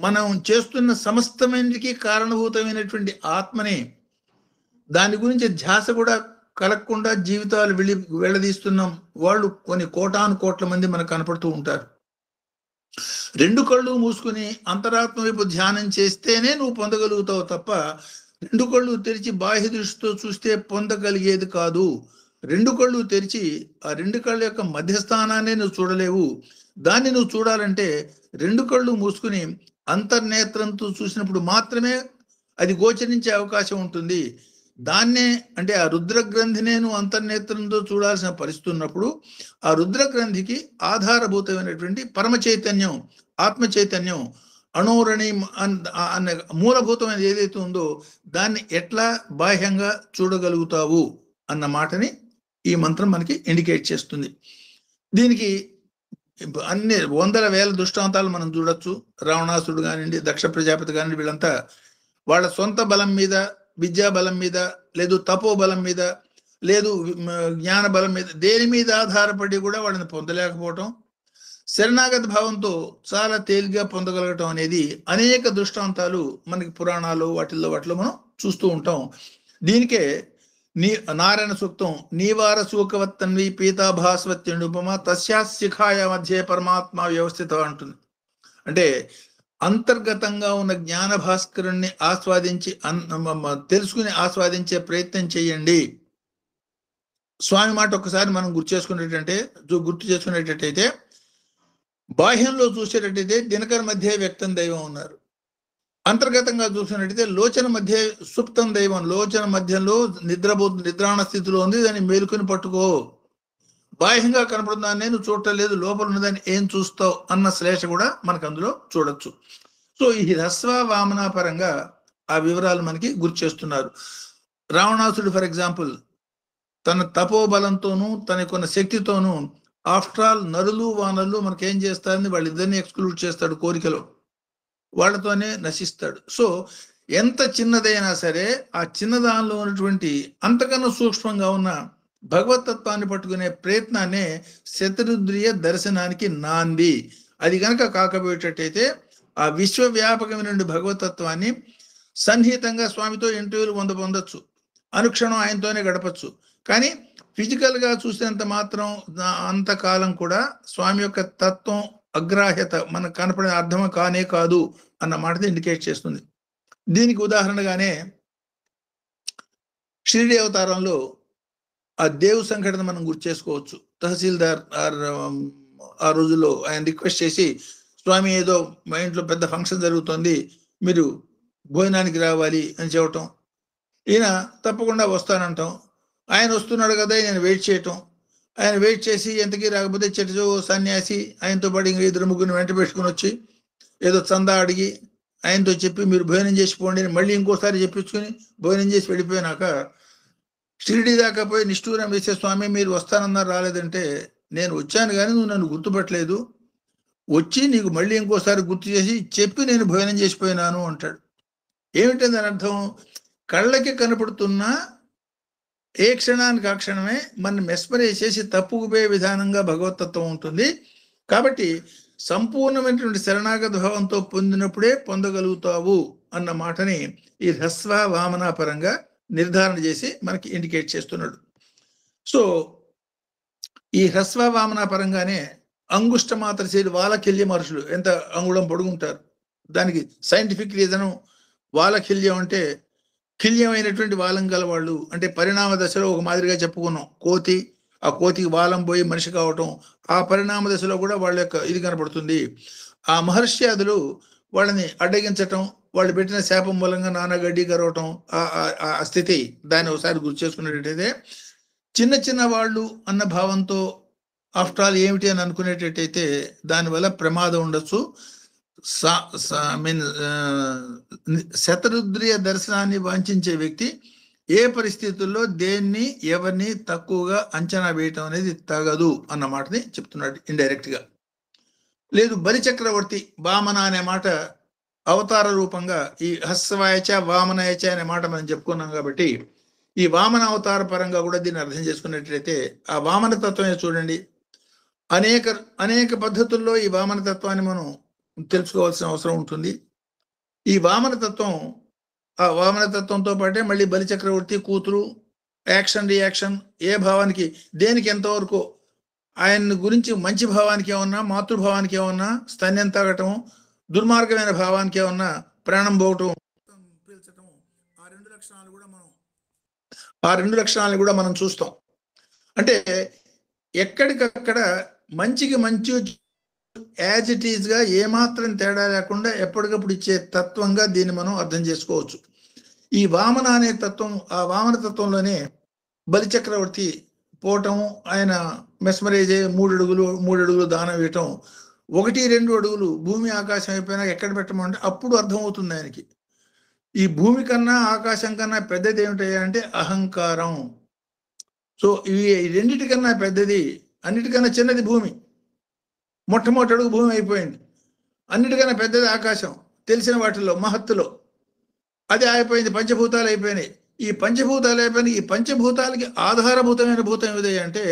మనం చేస్తున్న సమస్తమైనకి కారణభూతమైనటువంటి ఆత్మని, దాని గురించి ధ్యాస కూడా కలగకుండా జీవితాలు వెళ్ళదీస్తున్నాం వాళ్ళు కొన్ని కోటాను కోట్ల మంది మనకు కనపడుతూ ఉంటారు. రెండు కళ్ళు మూసుకుని అంతరాత్మ వైపు ధ్యానం చేస్తేనే నువ్వు పొందగలుగుతావు తప్ప రెండు కళ్ళు తెరిచి బాహ్య దృష్టితో చూస్తే పొందగలిగేది కాదు. రెండు కళ్ళు తెరిచి ఆ రెండు కళ్ళ యొక్క మధ్యస్థానాన్ని నువ్వు చూడలేవు. దాన్ని నువ్వు చూడాలంటే రెండు కళ్ళు మూసుకుని అంతర్నేత్రంతో చూసినప్పుడు మాత్రమే అది గోచరించే అవకాశం ఉంటుంది. దాన్నే అంటే ఆ రుద్రగ్రంథినే నువ్వు అంతర్నేత్రంతో చూడాల్సిన పరిస్థితి ఉన్నప్పుడు ఆ రుద్రగ్రంథికి ఆధారభూతమైనటువంటి పరమ చైతన్యం, ఆత్మ చైతన్యం, అణోరణి అనే మూలభూతమైన ఏదైతే ఉందో దాన్ని ఎట్లా బాహ్యంగా చూడగలుగుతావు అన్న మాటని ఈ మంత్రం మనకి ఇండికేట్ చేస్తుంది. దీనికి అన్ని వందల వేల దృష్టాంతాలు మనం చూడొచ్చు. రావణాసుడు కానివ్వండి, దక్ష ప్రజాపతి కానివ్వండి, వీళ్ళంతా వాళ్ళ సొంత బలం మీద, విద్యా బలం మీద, లేదు తపో బలం మీద, లేదు జ్ఞాన బలం మీద, దేని మీద ఆధారపడి కూడా వాళ్ళని పొందలేకపోవటం, శరణాగత భావంతో చాలా తేలిగ్గా పొందగలగటం అనేది అనేక దృష్టాంతాలు మనకి పురాణాలు వాటిల్లో మనం చూస్తూ ఉంటాం. దీనికే నారాయణ సూక్తం నీవార సూకవత్తన్వి పీతాభాస్వత్యుపమ తస్యా శిఖాయ మధ్య పరమాత్మ వ్యవస్థిత అంటుంది. అంటే అంతర్గతంగా ఉన్న జ్ఞాన భాస్కరుణ్ణి ఆస్వాదించి తెలుసుకుని ఆస్వాదించే ప్రయత్నం చేయండి. స్వామి మాట ఒక్కసారి మనం గుర్తు చేసుకునేటట్టయితే బాహ్యంలో చూసేటట్టయితే దినకర మధ్య వ్యక్తం దైవం ఉన్నారు. అంతర్గతంగా చూసినట్టయితే లోచన మధ్య సుప్తం దైవం, లోచన మధ్యలో నిద్రాణ స్థితిలో ఉంది, దాన్ని మేలుకొని పట్టుకో. బాహ్యంగా కనపడుతుందని నేను చూడటం లేదు, లోపల ఉన్నదాన్ని ఏం చూస్తావు అన్న శ్లేష కూడా మనకు అందులో చూడొచ్చు. సో ఈ హ్రస్వ వామన పరంగా ఆ వివరాలు మనకి గుర్తు చేస్తున్నారు. రావణాసుడు ఫర్ ఎగ్జాంపుల్ తన తపోబలంతోనూ తనకున్న శక్తితోనూ ఆఫ్టర్ ఆల్ నరులు వానరులు మనకేం చేస్తారని వాళ్ళిద్దరిని ఎక్స్క్లూడ్ చేస్తాడు కోరికలో, వాళ్ళతోనే నశిస్తాడు. సో ఎంత చిన్నదైనా సరే ఆ చిన్నదానిలో ఉన్నటువంటి అంతకన్నా సూక్ష్మంగా ఉన్న భగవతత్వాన్ని పట్టుకునే ప్రయత్నాన్నే శతరుద్రియ దర్శనానికి నాంది. అది గనక కాకపోయేటట్టయితే ఆ విశ్వవ్యాపకమైన భగవతత్వాన్ని సన్నిహితంగా స్వామితో ఇంటర్వ్యూలు పొందొచ్చు, అనుక్షణం ఆయనతోనే గడపచ్చు. కానీ ఫిజికల్గా చూసినంత మాత్రం అంతకాలం కూడా స్వామి యొక్క తత్వం అగ్రాహ్యత మనకు కనపడే అర్థం కానే కాదు అన్న మాటని ఇండికేట్ చేస్తుంది. దీనికి ఉదాహరణగానే షిరిడి అవతారంలో ఆ దేవు సంఘటన మనం గుర్తు చేసుకోవచ్చు. తహసీల్దార్ ఆ రోజుల్లో ఆయన రిక్వెస్ట్ చేసి, స్వామి ఏదో మా ఇంట్లో పెద్ద ఫంక్షన్ జరుగుతుంది, మీరు భోజనానికి రావాలి అని చెప్పటం. ఈయన తప్పకుండా వస్తానంటాం. ఆయన వస్తున్నాడు కదా, నేను వెయిట్ చేయటం. ఆయన వెయిట్ చేసి ఎంతకీ రాకపోతే చెట్టు సన్యాసి ఆయనతో పాటు ఇంక 2-3 వెంట పెట్టుకుని వచ్చి ఏదో చందా అడిగి ఆయనతో చెప్పి మీరు భోజనం చేసి పోండి అని మళ్ళీ ఇంకోసారి చెప్పించుకుని భోజనం చేసి వెళ్ళిపోయినాక షిరిడి దాకా పోయి నిష్ఠూరం వేసే, స్వామి మీరు వస్తానన్నారు రాలేదంటే, నేను వచ్చాను కానీ నువ్వు నన్ను గుర్తుపట్టలేదు, వచ్చి నీకు మళ్ళీ ఇంకోసారి గుర్తు చేసి చెప్పి నేను భోజనం చేసిపోయినాను అంటాడు. ఏమిటి దాని అర్థం? కళ్ళకి కనపడుతున్న ఏ క్షణానికి ఆ క్షణమే మన మెస్మరైజ్ చేసి తప్పుకుపోయే విధానంగా భగవతత్వం ఉంటుంది. కాబట్టి సంపూర్ణమైనటువంటి శరణాగత భావంతో పొందినప్పుడే పొందగలుగుతావు అన్న మాటని ఈ హ్రస్వ వామన పరంగా నిర్ధారణ చేసి మనకి ఇండికేట్ చేస్తున్నాడు. సో ఈ హ్రస్వ వామన పరంగానే అంగుష్ట మాత్ర శైలి వాలకిల్య మహర్షులు ఎంత అంగుళం పొడుగుంటారు. దానికి సైంటిఫిక్ రీజను వాలకిల్యం అంటే కిల్యమైనటువంటి వాలం గల వాళ్ళు అంటే పరిణామ దశలో ఒక మాదిరిగా చెప్పుకున్నాం. కోతి, ఆ కోతికి వాలం పోయి మనిషి కావటం, ఆ పరిణామ దశలో కూడా వాళ్ళ యొక్క ఇది కనపడుతుంది. ఆ మహర్ష్యాదులు వాళ్ళని అడ్డగించటం, వాళ్ళు పెట్టిన శాపం మూలంగా నానా గడ్డి కరవటం, ఆ స్థితి దాన్ని ఒకసారి గుర్తు చేసుకునేటట్టయితే చిన్న చిన్న వాళ్ళు అన్న భావంతో ఆఫ్టర్ ఆల్ ఏమిటి అని అనుకునేటట్టయితే దానివల్ల ప్రమాదం ఉండొచ్చు. శతరుద్రియ దర్శనాన్ని వాంఛించే వ్యక్తి ఏ పరిస్థితుల్లో దేన్ని ఎవరిని తక్కువగా అంచనా వేయటం అనేది తగదు అన్న మాటని చెప్తున్నాడు ఇండైరెక్ట్ గా. లేదు బలిచక్రవర్తి వామన అనే మాట అవతార రూపంగా ఈ హస్వాయచ వామనయచ అనే మాట మనం చెప్పుకున్నాం కాబట్టి ఈ వామన అవతార పరంగా కూడా దీన్ని అర్థం చేసుకున్నట్లయితే ఆ వామన తత్వమే చూడండి. అనేక పద్ధతుల్లో ఈ వామన తత్వాన్ని మనం తెలుసుకోవాల్సిన అవసరం ఉంటుంది. ఈ వామన తత్వం, ఆ వామన తత్వంతో పాటే మళ్ళీ బలిచక్రవర్తి కూతురు, యాక్షన్ రియాక్షన్, ఏ భావానికి దేనికి ఎంతవరకు ఆయన గురించి మంచి భావానికి ఏమన్నా, మాతృభావానికి ఏమన్నా స్తన్యం తాగటం, దుర్మార్గమైన భావానికి ఏమన్నా ప్రాణం పోవటం, పీల్చటం, ఆ రెండు లక్షణాలను కూడా మనం చూస్తాం. అంటే ఎక్కడికక్కడ మంచికి మంచి యాజ్ ఇట్ ఈజ్ గా ఏమాత్రం తేడా లేకుండా ఎప్పటికప్పుడు ఇచ్చే తత్వంగా దీన్ని మనం అర్థం చేసుకోవచ్చు. ఈ వామన అనే తత్వం, ఆ వామన తత్వంలోనే బలిచక్రవర్తి పోవటం, ఆయన మెస్మరైజ్ అయ్యి 3 అడుగులు దానం వేయటం, 1-2 అడుగులు భూమి ఆకాశం అయిపోయినా ఎక్కడ పెట్టమంటే అప్పుడు అర్థమవుతుంది ఆయనకి. ఈ భూమి కన్నా ఆకాశం కన్నా పెద్దది ఏమిటయ్యా అంటే అహంకారం. సో ఈ రెండిటికన్నా పెద్దది, అన్నిటికన్నా చిన్నది భూమి. మొట్టమొదటి అడుగు భూమి అయిపోయింది. అన్నిటికన్నా పెద్దది ఆకాశం, తెలిసిన వాటిల్లో మహత్తులో అది అయిపోయింది. పంచభూతాలు అయిపోయినాయి. ఈ పంచభూతాలు అయిపోయినాయి. ఈ పంచభూతాలకి ఆధారభూతమైన భూతం ఏమిటి అంటే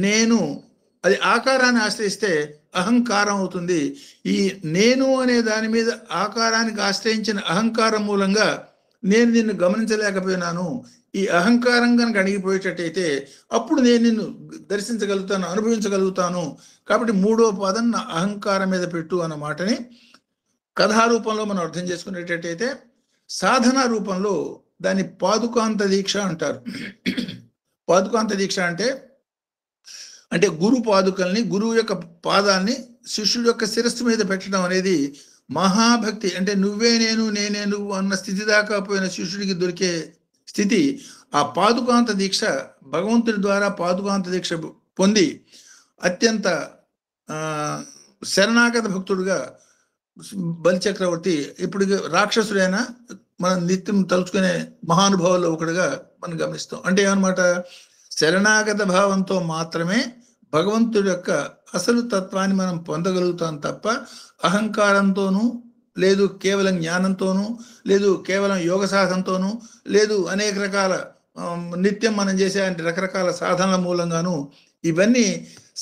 నేను. అది ఆకారాన్ని ఆశ్రయిస్తే అహంకారం అవుతుంది. ఈ నేను అనే దాని మీద ఆకారానికి ఆశ్రయించిన అహంకారం మూలంగా నేను నిన్ను గమనించలేకపోయినాను. ఈ అహంకారం కనుక అడిగిపోయేటట్టయితే అప్పుడు నేను నిన్ను దర్శించగలుగుతాను, అనుభవించగలుగుతాను. కాబట్టి 3వ పాదం నా అహంకారం మీద పెట్టు అన్న మాటని కథారూపంలో మనం అర్థం చేసుకునేటట్టయితే, సాధన రూపంలో దాన్ని పాదుకాంత దీక్ష అంటారు. పాదుకాంత దీక్ష అంటే గురు పాదుకల్ని, గురువు యొక్క పాదాన్ని శిష్యుడి యొక్క శిరస్సు మీద పెట్టడం అనేది మహాభక్తి. అంటే నువ్వే నేను, నేనే నువ్వు అన్న స్థితి దాకా పోయిన శిష్యుడికి దొరికే స్థితి. ఆ పాదుకాంత దీక్ష, భగవంతుడి ద్వారా పాదుకాంత దీక్ష పొంది అత్యంత శరణాగత భక్తుడుగా బలిచక్రవర్తి ఇప్పుడు రాక్షసుడైనా మనం నిత్యం తలుచుకునే మహానుభావుల్లో ఒకటిగా మనం గమనిస్తాం. అంటే ఏమన్నమాట, శరణాగత భావంతో మాత్రమే భగవంతుడి యొక్క అసలు తత్వాన్ని మనం పొందగలుగుతాం తప్ప అహంకారంతోనూ లేదు కేవలం జ్ఞానంతోనూ, లేదు కేవలం యోగ సాధనతోనూ, లేదు అనేక రకాల నిత్యం మనం చేసే రకరకాల సాధనల మూలంగాను ఇవన్నీ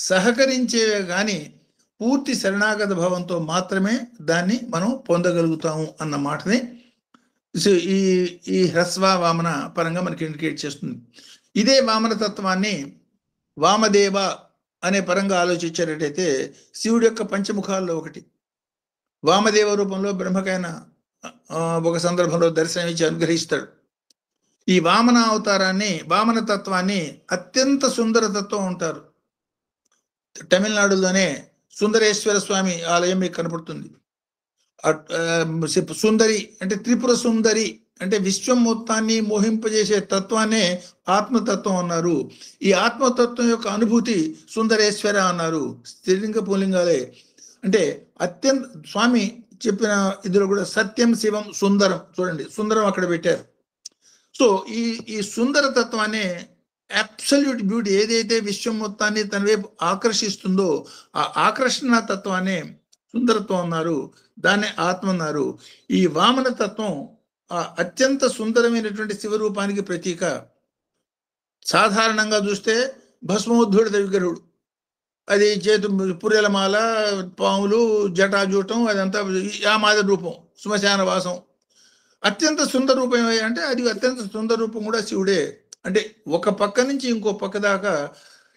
సహకరించేవే కానీ పూర్తి శరణాగత భావంతో మాత్రమే దాన్ని మనం పొందగలుగుతాము అన్న మాటని ఈ ఈ హ్రస్వ వామన పరంగా మనకి ఇండికేట్ చేస్తుంది. ఇదే వామన తత్వాన్ని వామదేవ అనే పరంగా ఆలోచించేటట్టయితే శివుడి యొక్క పంచముఖాల్లో ఒకటి. వామదేవ రూపంలో బ్రహ్మకైన ఒక సందర్భంలో దర్శనమిచ్చి అనుగ్రహిస్తాడు. ఈ వామన అవతారాన్ని, వామన తత్వాన్ని అత్యంత సుందర తత్వం ఉంటారు. తమిళనాడులోనే సుందరేశ్వర స్వామి ఆలయం మీకు కనపడుతుంది. సుందరి అంటే త్రిపుర సుందరి అంటే విశ్వం మొత్తాన్ని మోహింపజేసే తత్వాన్నే ఆత్మతత్వం అన్నారు. ఈ ఆత్మతత్వం యొక్క అనుభూతి సుందరేశ్వర అన్నారు. స్త్రీలింగ పుల్లింగాలే. అంటే అత్యంత స్వామి చెప్పిన ఇందులో కూడా సత్యం శివం సుందరం, చూడండి సుందరం అక్కడ పెట్టారు. సో ఈ సుందర తత్వాన్ని, అబ్సల్యూట్ బ్యూటీ ఏదైతే విశ్వం మొత్తాన్ని తన వైపు ఆకర్షిస్తుందో ఆ ఆకర్షణ తత్వాన్ని సుందరత్వం అన్నారు, దాన్నే ఆత్మ అన్నారు. ఈ వామన తత్వం ఆ అత్యంత సుందరమైనటువంటి శివరూపానికి ప్రతీక. సాధారణంగా చూస్తే భస్మోద్ధూడిత విగ్రహుడు, అది చేతు పుర్రెలమాల, పాములు, జటాజూటం, అదంతా ఆ మాదిరి రూపం, శ్మశాన వాసం. అత్యంత సుందర రూపం అంటే అది అత్యంత సుందర రూపం కూడా శివుడే. అంటే ఒక పక్క నుంచి ఇంకో పక్క దాకా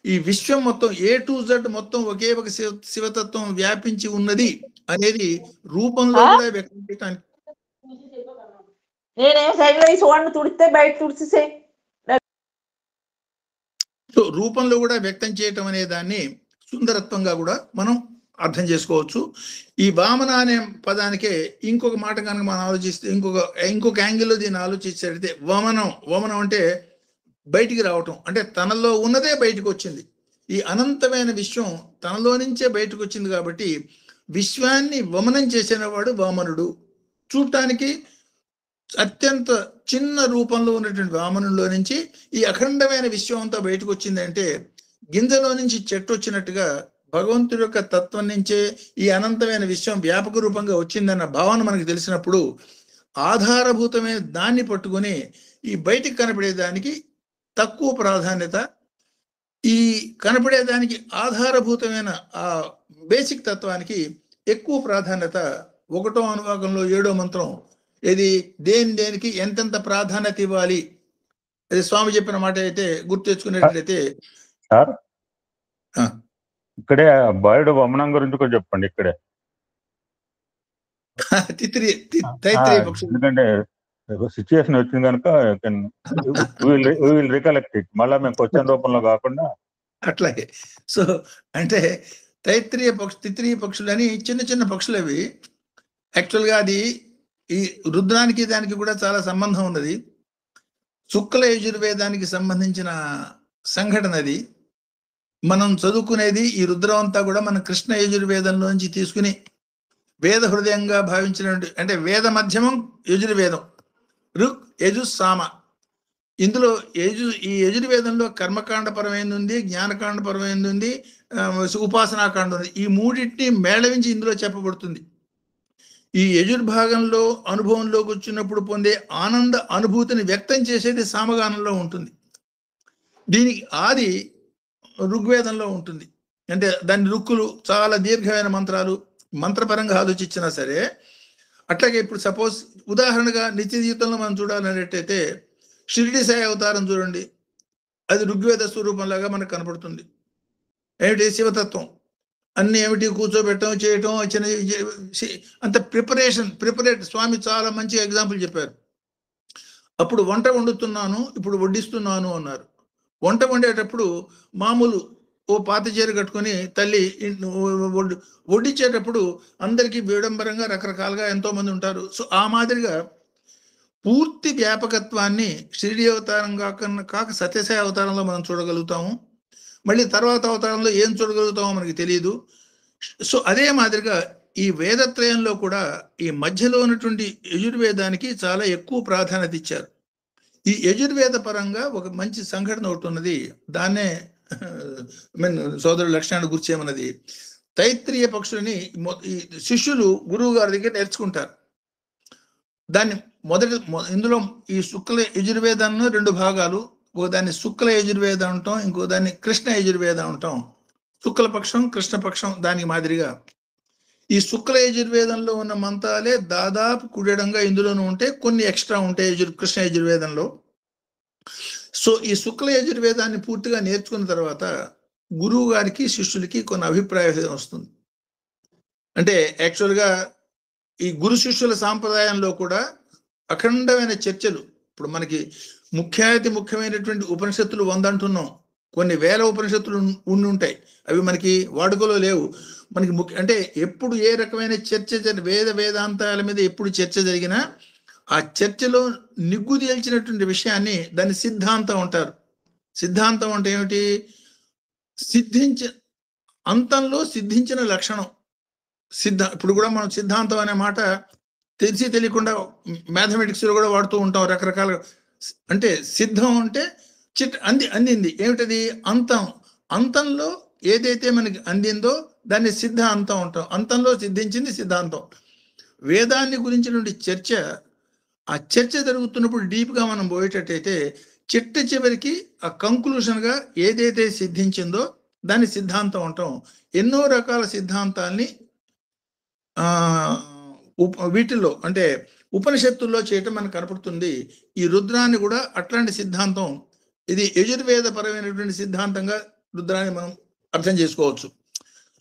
ఈ విశ్వం మొత్తం A to Z మొత్తం ఒకే ఒక శివతత్వం వ్యాపించి ఉన్నది అనేది రూపంలో కూడా వ్యక్తం చేయడానికి. సో రూపంలో కూడా వ్యక్తం చేయటం అనే దాన్ని సుందరత్వంగా కూడా మనం అర్థం చేసుకోవచ్చు. ఈ వామన అనే పదానికే ఇంకొక మాట కనుక మనం ఆలోచిస్తే, ఇంకొక యాంగిల్లో దీన్ని ఆలోచించేటైతే వమనం అంటే బయటికి రావటం, అంటే తనలో ఉన్నదే బయటకు వచ్చింది. ఈ అనంతమైన విశ్వం తనలో నుంచే బయటకు వచ్చింది కాబట్టి విశ్వాన్ని వమనం చేసిన వాడు వామనుడు. చూడటానికి అత్యంత చిన్న రూపంలో ఉన్నటువంటి వామనంలో నుంచి ఈ అఖండమైన విశ్వం అంతా బయటకు వచ్చింది. అంటే గింజలో నుంచి చెట్టు వచ్చినట్టుగా భగవంతుడి యొక్క తత్వం నుంచే ఈ అనంతమైన విశ్వం వ్యాపక రూపంగా వచ్చిందన్న భావన మనకు తెలిసినప్పుడు ఆధారభూతమైన దాన్ని పట్టుకొని ఈ బయటికి కనపడేదానికి తక్కువ ప్రాధాన్యత, ఈ కనపడేదానికి ఆధారభూతమైన ఆ బేసిక్ తత్వానికి ఎక్కువ ప్రాధాన్యత. 1వ అనువాకంలో 7వ మంత్రం ఇది దేనికి ఎంతెంత ప్రాధాన్యత ఇవ్వాలి, అది స్వామి చెప్పిన మాట అయితే గుర్తు తెచ్చుకునేటట్లయితే. సార్ ఇక్కడే బాయుడు వమనం గురించి కూడా చెప్పండి. ఇక్కడే తైత్రీయ పక్షులు, ఎందుకంటే సిచ్యుయేషన్ వచ్చింది కనుక రికలెక్ట్ ఇట్, మళ్ళీ మేము క్వశ్చన్ రూపంలో కాకుండా అట్లాగే. సో అంటే తైత్రీయ పక్షులు అని చిన్న చిన్న పక్షులు అవి. యాక్చువల్గా అది ఈ రుద్రానికి దానికి కూడా చాలా సంబంధం ఉన్నది. శుక్ల యజుర్వేదానికి సంబంధించిన సంఘటన అది. మనం చదువుకునేది ఈ రుద్రం అంతా కూడా మన కృష్ణ యజుర్వేదంలోంచి తీసుకుని వేద హృదయంగా భావించినటువంటి, అంటే వేద మధ్యమం యజుర్వేదం, ఋక్ యజు సామ. ఇందులో ఈ యజుర్వేదంలో కర్మకాండ పరమైంది ఉంది, జ్ఞానకాండ పరమైంది ఉంది, ఉపాసనాకాండ ఉంది. ఈ మూడింటిని మేళవించి ఇందులో చెప్పబడుతుంది. ఈ యజుర్భాగంలో అనుభవంలోకి వచ్చినప్పుడు పొందే ఆనంద అనుభూతిని వ్యక్తం చేసేది సామగానంలో ఉంటుంది. దీనికి ఆది ఋగ్వేదంలో ఉంటుంది. అంటే దాని రుక్కులు చాలా దీర్ఘమైన మంత్రాలు, మంత్రపరంగా ఆలోచించినా సరే. అట్లాగే ఇప్పుడు సపోజ్ ఉదాహరణగా నిత్య జీవితంలో మనం చూడాలనేటైతే షిరిడి సాయి అవతారం చూడండి, అది ఋగ్వేద స్వరూపంలాగా మనకు కనపడుతుంది. ఏమిటి శివతత్వం, అన్ని ఏమిటి కూర్చోబెట్టడం, చేయటం, అంత ప్రిపరేట్. స్వామి చాలా మంచి ఎగ్జాంపుల్ చెప్పారు. అప్పుడు వంట వండుతున్నాను, ఇప్పుడు వడ్డిస్తున్నాను అన్నారు. వంట వండేటప్పుడు మామూలు ఓ పాత చీర కట్టుకొని తల్లి వడ్డించేటప్పుడు అందరికీ విడంబరంగా రకరకాలుగా ఎంతో మంది ఉంటారు. సో ఆ మాదిరిగా పూర్తి వ్యాపకత్వాన్ని షిరిడి అవతారం కాక సత్యసాయి అవతారంలో మనం చూడగలుగుతాము. మళ్ళీ తర్వాత అవతారంలో ఏం చూడగలుగుతామో మనకి తెలియదు. సో అదే మాదిరిగా ఈ వేదత్రయంలో కూడా ఈ మధ్యలో ఉన్నటువంటి యజుర్వేదానికి చాలా ఎక్కువ ప్రాధాన్యత ఇచ్చారు. ఈ యజుర్వేద పరంగా ఒక మంచి సంఘటన ఒకటి ఉన్నది. దాన్నే సోదరుడు లక్ష్మణుడు గుర్చేమన్నది. తైత్రీయ పక్షులని ఈ శిష్యులు గురువు గారి దగ్గర నేర్చుకుంటారు. దాన్ని ఇందులో ఈ శుక్ల యజుర్వేదంలో 2 భాగాలు. ఓ దాన్ని శుక్ల యజుర్వేద అంటాం, ఇంకో దాన్ని కృష్ణ యజుర్వేద అంటాం. శుక్లపక్షం కృష్ణపక్షం దానికి మాదిరిగా ఈ శుక్ల యజుర్వేదంలో ఉన్న మంత్రాలే దాదాపు కుడెడంగా ఇందులోనూ ఉంటే కొన్ని ఎక్స్ట్రా ఉంటాయి కృష్ణ యజుర్వేదంలో. సో ఈ శుక్ల యజుర్వేదాన్ని పూర్తిగా నేర్చుకున్న తర్వాత గురువు గారికి శిష్యులకి కొన్ని అభిప్రాయ భేదం వస్తుంది. అంటే యాక్చువల్గా ఈ గురు శిష్యుల సాంప్రదాయంలో కూడా అఖండమైన చర్చలు. ఇప్పుడు మనకి ముఖ్యమైనటువంటి ఉపనిషత్తులు 100 అంటున్నాం, కొన్ని వేల ఉపనిషత్తులు ఉండి ఉంటాయి, అవి మనకి వాడుకలో లేవు. మనకి అంటే ఎప్పుడు ఏ రకమైన చర్చ వేదాంతాల మీద ఎప్పుడు చర్చ జరిగినా ఆ చర్చలో నిగ్గు తేల్చినటువంటి విషయాన్ని దాన్ని సిద్ధాంతం అంటారు. సిద్ధాంతం అంటే ఏమిటి? అంతంలో సిద్ధించిన లక్షణం ఇప్పుడు కూడా మనం సిద్ధాంతం అనే మాట తెలిసి తెలియకుండా మ్యాథమెటిక్స్ లో కూడా వాడుతూ ఉంటాం రకరకాల. అంటే సిద్ధం అంటే అందింది ఏమిటది? అంతంలో ఏదైతే మనకి అందిందో దాన్ని సిద్ధ అంతం అంటాం. అంతంలో సిద్ధించింది సిద్ధాంతం. వేదాన్ని గురించినటువంటి చర్చ, ఆ చర్చ జరుగుతున్నప్పుడు డీప్గా మనం పోయేటట్టయితే చివరికి ఆ కంక్లూషన్గా ఏదైతే సిద్ధించిందో దాన్ని సిద్ధాంతం అంటాం. ఎన్నో రకాల సిద్ధాంతాల్ని వీటిల్లో అంటే ఉపనిషత్తుల్లో చేయటం మనకు కనపడుతుంది. ఈ రుద్రాన్ని కూడా అట్లాంటి సిద్ధాంతం, ఇది యజుర్వేద పరమైనటువంటి సిద్ధాంతంగా రుద్రాన్ని మనం అర్థం చేసుకోవచ్చు.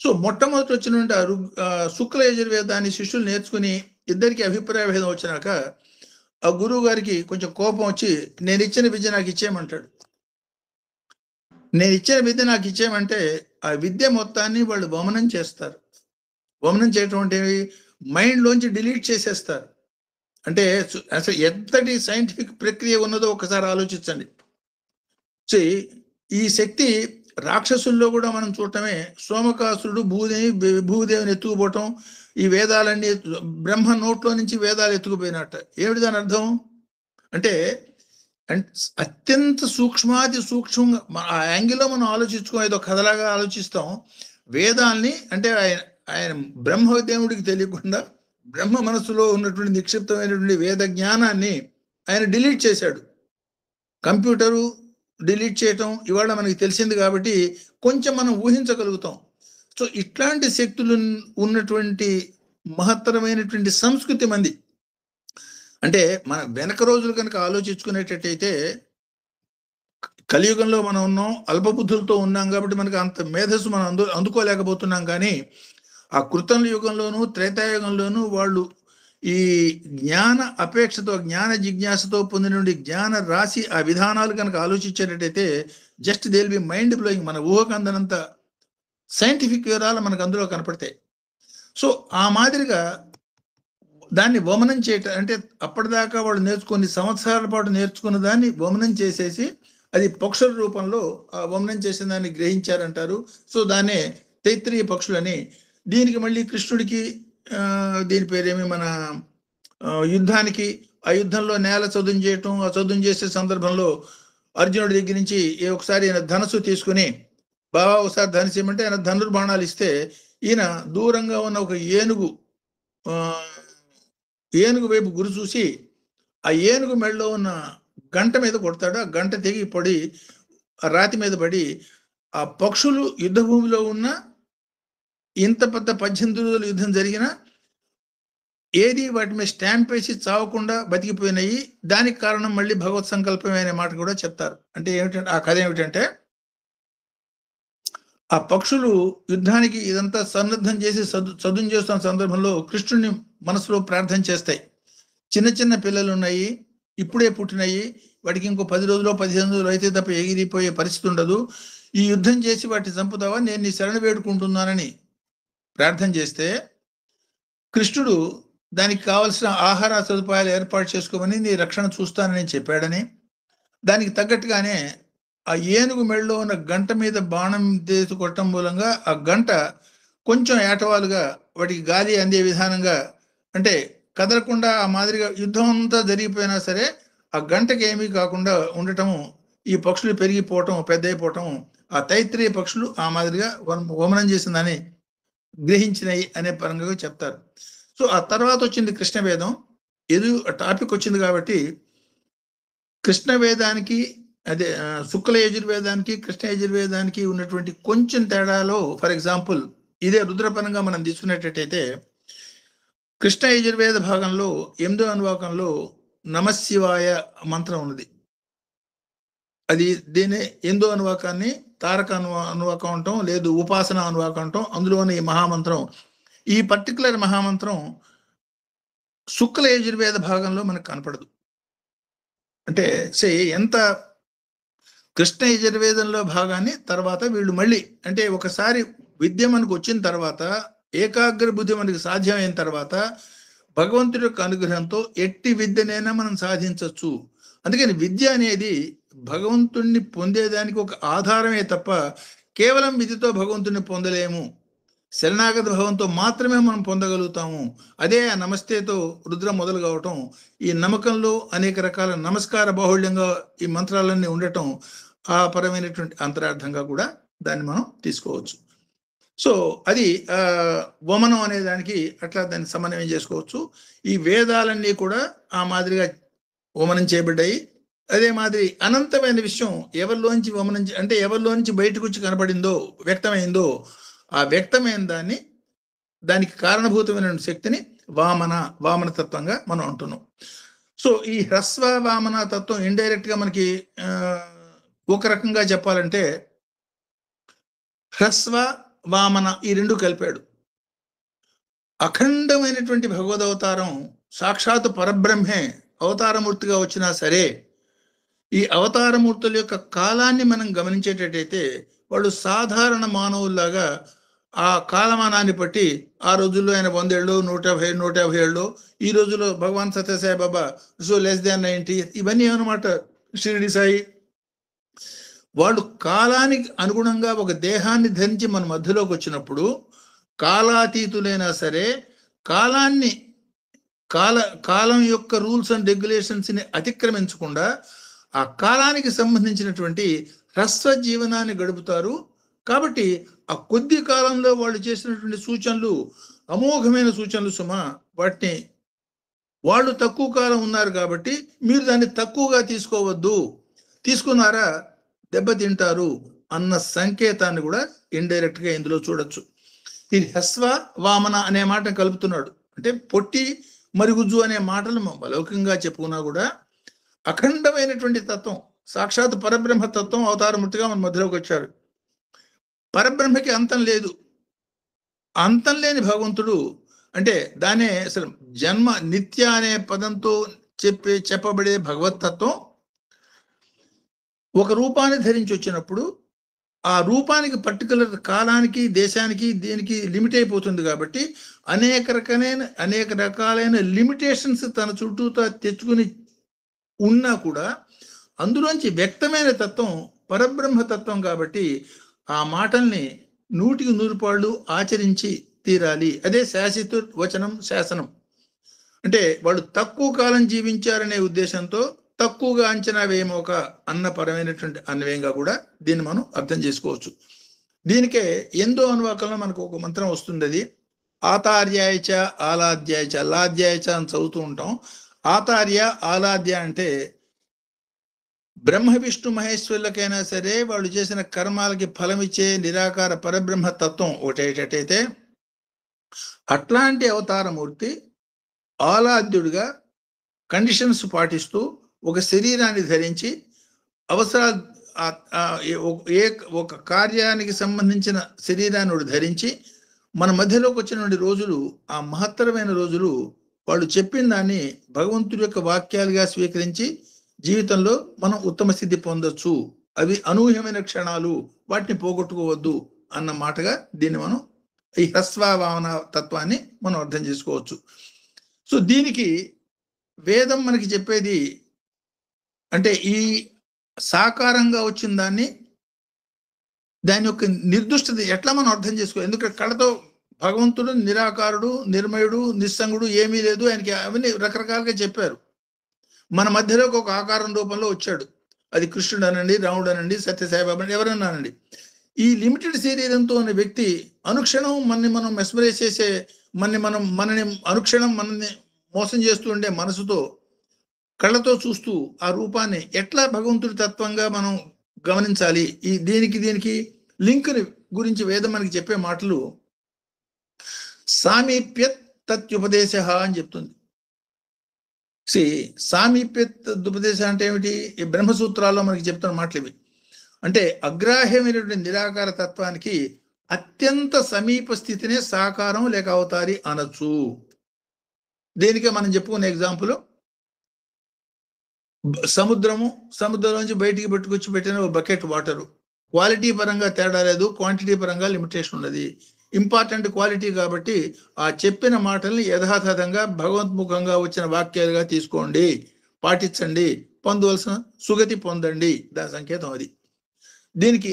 సో మొట్టమొదటి వచ్చినటువంటి శుక్ల యజుర్వేదాన్ని శిష్యులు నేర్చుకుని ఇద్దరికి అభిప్రాయ భేదం వచ్చినాక ఆ గురువు గారికి కొంచెం కోపం వచ్చి, నేను ఇచ్చిన విద్య నాకు ఇచ్చేయమంటాడు. నేను ఇచ్చిన విద్య నాకు ఇచ్చేయమంటే ఆ విద్య మొత్తాన్ని వాళ్ళు వమనం చేస్తారు. వమనం చేయటం అంటే మైండ్లోంచి డిలీట్ చేసేస్తారు. అంటే అసలు ఎంతటి సైంటిఫిక్ ప్రక్రియ ఉన్నదో ఒకసారి ఆలోచించండి. ఈ శక్తి రాక్షసుల్లో కూడా మనం చూడటమే. సోమకాసురుడు భూదేవిని ఎత్తుకుపోవటం, ఈ వేదాలన్నీ బ్రహ్మ నోట్లో నుంచి వేదాలు ఎత్తుకుపోయినట్ట. ఏమిటి దాని అర్థం? అంటే అత్యంత సూక్ష్మాతి సూక్ష్మంగా ఆ యాంగిల్లో మనం ఆలోచించుకో, ఏదో కథలాగా ఆలోచిస్తాం. వేదాల్ని అంటే ఆయన బ్రహ్మదేవుడికి తెలియకుండా బ్రహ్మ మనసులో ఉన్నటువంటి నిక్షిప్తమైనటువంటి వేద జ్ఞానాన్ని ఆయన డిలీట్ చేశాడు. కంప్యూటరు డిలీట్ చేయటం ఇవాళ మనకి తెలిసింది కాబట్టి కొంచెం మనం ఊహించగలుగుతాం. సో ఇట్లాంటి శక్తులు ఉన్నటువంటి మహత్తరమైనటువంటి సంస్కృతి మంది. అంటే మన వెనక రోజులు కనుక ఆలోచించుకునేటట్టయితే కలియుగంలో మనం ఉన్నాం, అల్పబుద్ధులతో ఉన్నాం కాబట్టి మనకు అంత మేధస్సు మనం అందుకోలేకపోతున్నాం. కానీ ఆ కృతం యుగంలోనూ త్రేతాయుగంలోనూ వాళ్ళు ఈ జ్ఞాన అపేక్షతో, జ్ఞాన జిజ్ఞాసతో పొందిన జ్ఞాన రాశి ఆ విధానాలు కనుక ఆలోచించేటట్టయితే just they will be mind blowing. మన ఊహకు అందనంత సైంటిఫిక్ వివరాలు మనకు అందులో కనపడతాయి. సో ఆ మాదిరిగా దాన్ని వమనం చేయటం అంటే అప్పటిదాకా వాళ్ళు నేర్చుకుని సంవత్సరాల పాటు నేర్చుకున్న దాన్ని వమనం చేసేసి అది పక్షుల రూపంలో ఆ వమనం చేసిన దాన్ని గ్రహించారంటారు. సో దాన్నే తైత్రీయ పక్షులని. దీనికి మళ్ళీ కృష్ణుడికి దీని పేరేమి మన యుద్ధానికి, ఆ యుద్ధంలో నేల చదును చేయటం, ఆ చదును చేసే సందర్భంలో అర్జునుడి దగ్గర నుంచి ఒకసారి ఈయన ధనస్సు తీసుకుని, బాబా ఒకసారి ధనుసు ఇవ్వమంటే ఆయన ధనుర్బాణాలు ఇస్తే ఈయన దూరంగా ఉన్న ఒక ఏనుగు వైపు గురి చూసి ఆ ఏనుగు మెడలో ఉన్న గంట మీద కొడతాడు. ఆ గంట తెగి పడి ఆ రాతి మీద పడి ఆ పక్షులు యుద్ధ భూమిలో ఉన్న ఇంత పెద్ద 18 రోజులు యుద్ధం జరిగినా ఏది వాటి మీద స్టాంప్ వేసి చావకుండా బతికిపోయినాయి. దానికి కారణం మళ్ళీ భగవత్ సంకల్పమే అనే మాట కూడా చెప్తారు. అంటే ఏమిటంటే ఆ కథ ఏమిటంటే ఆ పక్షులు యుద్ధానికి ఇదంతా సన్నద్ధం చేసి చదును చేస్తున్న సందర్భంలో కృష్ణుడిని మనసులో ప్రార్థన చేస్తాయి. చిన్న చిన్న పిల్లలు ఉన్నాయి, ఇప్పుడే పుట్టినాయి, వాటికి ఇంకో 10 రోజులు 15 రోజులు అయితే తప్ప ఎగిరిపోయే పరిస్థితి ఉండదు. ఈ యుద్ధం చేసి వాటిని చంపుతావా, నేను నీ శరణ వేడుకుంటున్నానని ప్రార్థన చేస్తే కృష్ణుడు దానికి కావలసిన ఆహార సదుపాయాలు ఏర్పాటు చేసుకోమని నీ రక్షణ చూస్తానని చెప్పాడని, దానికి తగ్గట్టుగానే ఆ ఏనుగు మెడలో ఉన్న గంట మీద బాణం తీసి కొట్టడం మూలంగా ఆ గంట కొంచెం ఏటవాలుగా వాటికి గాలి అందే విధానంగా, అంటే కదలకుండా ఆ మాదిరిగా యుద్ధం అంతా జరిగిపోయినా సరే ఆ గంటకి ఏమీ కాకుండా ఉండటము, ఈ పక్షులు పెరిగిపోవటం పెద్ద అయిపోవటం, ఆ తైత్రీయ పక్షులు ఆ మాదిరిగా వమనం చేసిందని గ్రహించినాయి అనే పరంగా చెప్తారు. సో ఆ తర్వాత వచ్చింది కృష్ణ వేదం. టాపిక్ వచ్చింది కాబట్టి కృష్ణ వేదానికి అదే శుక్ల యజుర్వేదానికి కృష్ణ యజుర్వేదానికి ఉన్నటువంటి కొంచెం తేడాలో, ఫర్ ఎగ్జాంపుల్ ఇదే రుద్రపరంగా మనం తీసుకునేటట్టయితే కృష్ణ యజుర్వేద భాగంలో 8వ అనువాకంలో నమశివాయ మంత్రం ఉన్నది. అది దీని 8వ అనువాకాన్ని తారక అనువాకం అంటాం, లేదు ఉపాసన అనువాకం అంటాం. అందులోని ఈ మహామంత్రం, ఈ పర్టికులర్ మహామంత్రం శుక్ల యజుర్వేద భాగంలో మనకు కనపడదు. అంటే ఎంత కృష్ణ యజుర్వేదంలో భాగాన్ని తర్వాత వీళ్ళు మళ్ళీ, అంటే ఒకసారి విద్య మనకు వచ్చిన తర్వాత, ఏకాగ్ర బుద్ధి మనకి సాధ్యమైన తర్వాత భగవంతుడి యొక్క అనుగ్రహంతో ఎట్టి విద్యనైనా మనం సాధించవచ్చు. అందుకని విద్య అనేది భగవంతుణ్ణి పొందేదానికి ఒక ఆధారమే తప్ప కేవలం విద్యతో భగవంతుణ్ణి పొందలేము. శరణాగత భావంతో మాత్రమే మనం పొందగలుగుతాము. అదే ఆ నమస్తేతో రుద్రం మొదలు కావటం, ఈ నమ్మకంలో అనేక రకాల నమస్కార బాహుళ్యంగా ఈ మంత్రాలన్నీ ఉండటం, ఆ పరమైనటువంటి అంతరార్థంగా కూడా దాన్ని మనం తీసుకోవచ్చు. సో అది వమనం అనే దానికి అట్లా దాన్ని సమన్వయం చేసుకోవచ్చు. ఈ వేదాలన్నీ కూడా ఆ మాదిరిగా వమనం చేయబడ్డాయి. అదే మాదిరి అనంతమైన విషయం ఎవరిలోంచి వమనం అంటే ఎవరిలోంచి బయటకు వచ్చి కనబడిందో, వ్యక్తమైందో, ఆ వ్యక్తమైన దానికి కారణభూతమైన శక్తిని వామన తత్వంగా మనం అంటున్నాం. సో ఈ హ్రస్వ వామన తత్వం ఇండైరెక్ట్ గా మనకి ఒక రకంగా చెప్పాలంటే హ్రస్వ వామన ఈ రెండు కలిపాడు. అఖండమైనటువంటి భగవద్ అవతారం సాక్షాత్ పరబ్రహ్మే అవతారమూర్తిగా వచ్చినా సరే, ఈ అవతారమూర్తుల యొక్క కాలాన్ని మనం గమనించేటట్టయితే వాళ్ళు సాధారణ మానవుల్లాగా ఆ కాలమానాన్ని బట్టి ఆ రోజుల్లో ఆయన 100 ఏళ్ళు, 150 ఏళ్ళు, ఈ రోజుల్లో భగవాన్ సత్యసాయి బాబా సో లెస్ దాన్ 90, ఇవన్నీ అనమాట షిరిడి సాయి. వాళ్ళు కాలానికి అనుగుణంగా ఒక దేహాన్ని ధరించి మన మధ్యలోకి వచ్చినప్పుడు కాలాతీతులైనా సరే కాలం యొక్క రూల్స్ అండ్ రెగ్యులేషన్స్ ని అతిక్రమించకుండా ఆ కాలానికి సంబంధించినటువంటి హ్రస్వ జీవనాన్ని గడుపుతారు. కాబట్టి ఆ కొద్ది కాలంలో వాళ్ళు చేసినటువంటి సూచనలు అమోఘమైన సూచనలు సుమా. వాటిని వాళ్ళు తక్కువ కాలం ఉన్నారు కాబట్టి మీరు దాన్ని తక్కువగా తీసుకోవద్దు, తీసుకున్నారా దెబ్బతింటారు అన్న సంకేతాన్ని కూడా ఇండైరెక్ట్ గా ఇందులో చూడొచ్చు. ఈ హ్రస్వ వామన అనే మాట కలుపుతున్నాడు. అంటే పొట్టి మరుగుజ్జు అనే మాటలు లౌకికంగా చెప్పుకున్నా కూడా అఖండమైనటువంటి తత్వం, సాక్షాత్ పరబ్రహ్మ తత్వం అవతారమూర్తిగా మన మధ్యలోకి వచ్చారు. పరబ్రహ్మకి అంతం లేదు. అంతం లేని భగవంతుడు అంటే దానే అసలు జన్మ నిత్య అనే పదంతో చెప్పబడే భగవతత్వం ఒక రూపాన్ని ధరించి వచ్చినప్పుడు ఆ రూపానికి పర్టికులర్ కాలానికి, దేశానికి, దీనికి లిమిట్ అయిపోతుంది. కాబట్టి అనేక రకాలైన లిమిటేషన్స్ తన చుట్టూ తెచ్చుకుని ఉన్నా కూడా అందులోంచి వ్యక్తమైన తత్వం పరబ్రహ్మ తత్వం. కాబట్టి ఆ మాటల్ని 100కి 100 పాళ్ళు ఆచరించి తీరాలి. అదే శాసిత వచనం శాసనం. అంటే వాళ్ళు తక్కువ కాలం జీవించారనే ఉద్దేశంతో తక్కువగా అంచనా వేయమోక అన్న పరమైనటువంటి అన్వయంగా కూడా దీన్ని మనం అర్థం చేసుకోవచ్చు. దీనికే 8వ అనువాకంలో మనకు ఒక మంత్రం వస్తుంది. అది ఆతార్యాయచ ఆలాధ్యాయచ, లాధ్యాయచ అని చదువుతూ ఉంటాం. ఆతార్య ఆలాధ్య అంటే బ్రహ్మ విష్ణు మహేశ్వరులకైనా సరే వాళ్ళు చేసిన కర్మాలకి ఫలమిచ్చే నిరాకార పరబ్రహ్మ తత్వం ఒకటేటట్టయితే, అట్లాంటి అవతారమూర్తి ఆలాద్యుడిగా కండిషన్స్ పాటిస్తూ ఒక శరీరాన్ని ధరించి అవసరాలు ఒక కార్యానికి సంబంధించిన శరీరాన్ని ధరించి మన మధ్యలోకి వచ్చిన రోజులు, ఆ మహత్తరమైన రోజులు వాళ్ళు చెప్పిన దాన్ని భగవంతుడి యొక్క వాక్యాలుగా స్వీకరించి జీవితంలో మనం ఉత్తమ స్థితి పొందొచ్చు. అవి అనూహ్యమైన క్షణాలు, వాటిని పోగొట్టుకోవద్దు అన్న మాటగా దీన్ని మనం ఈ హ్రస్వవామన తత్వాన్ని మనం అర్థం చేసుకోవచ్చు. సో దీనికి వేదం మనకి చెప్పేది అంటే ఈ సాకారంగా వచ్చిన దాని యొక్క నిర్దుష్టత ఎట్లా మనం అర్థం చేసుకోవాలి. ఎందుకంటే కళతో భగవంతుడు నిరాకారుడు, నిర్మయుడు, నిస్సంగుడు, ఏమీ లేదు, ఆయనకి అవన్నీ రకరకాలుగా చెప్పారు. మన మధ్యలోకి ఒక ఆకారం రూపంలో వచ్చాడు. అది కృష్ణుడు అనండి, రాముడు అనండి, సత్యసాయిబాబా ఎవరన్నానండి. ఈ లిమిటెడ్ శరీరంతో ఉన్న వ్యక్తి అనుక్షణం మనని మనం మెస్మరైజ్ చేసే మనని అనుక్షణం మనల్ని మోసం చేస్తూ ఉండే మనసుతో కళ్ళతో చూస్తూ ఆ రూపాన్ని ఎట్లా భగవంతుడి తత్వంగా మనం గమనించాలి, ఈ దీనికి లింక్ గురించి వేదం మనకి చెప్పే మాటలు సామీప్యత్ తత్యుపదేశ అని చెప్తుంది. సామీప్యత్ ఉపదేశం అంటే ఏమిటి? ఈ బ్రహ్మసూత్రాల్లో మనకి చెప్తున్న మాటలు ఇవి. అంటే అగ్రాహ్యమైనటువంటి నిరాకార తత్వానికి అత్యంత సమీప స్థితినే సాకారం లేక అవతారి అనొచ్చు. దేనికే మనం చెప్పుకునే ఎగ్జాంపుల్ సముద్రంలోంచి బయటికి పెట్టుకొచ్చి పెట్టిన ఒక బకెట్ వాటరు. క్వాలిటీ పరంగా తేడా లేదు, క్వాంటిటీ పరంగా లిమిటేషన్ ఉన్నది. ఇంపార్టెంట్ క్వాలిటీ కాబట్టి ఆ చెప్పిన మాటల్ని యథాతథంగా భగవద్ముఖంగా వచ్చిన వాక్యాలుగా తీసుకోండి, పాటించండి, పొందవలసిన సుగతి పొందండి. దాని సంకేతం అది. దీనికి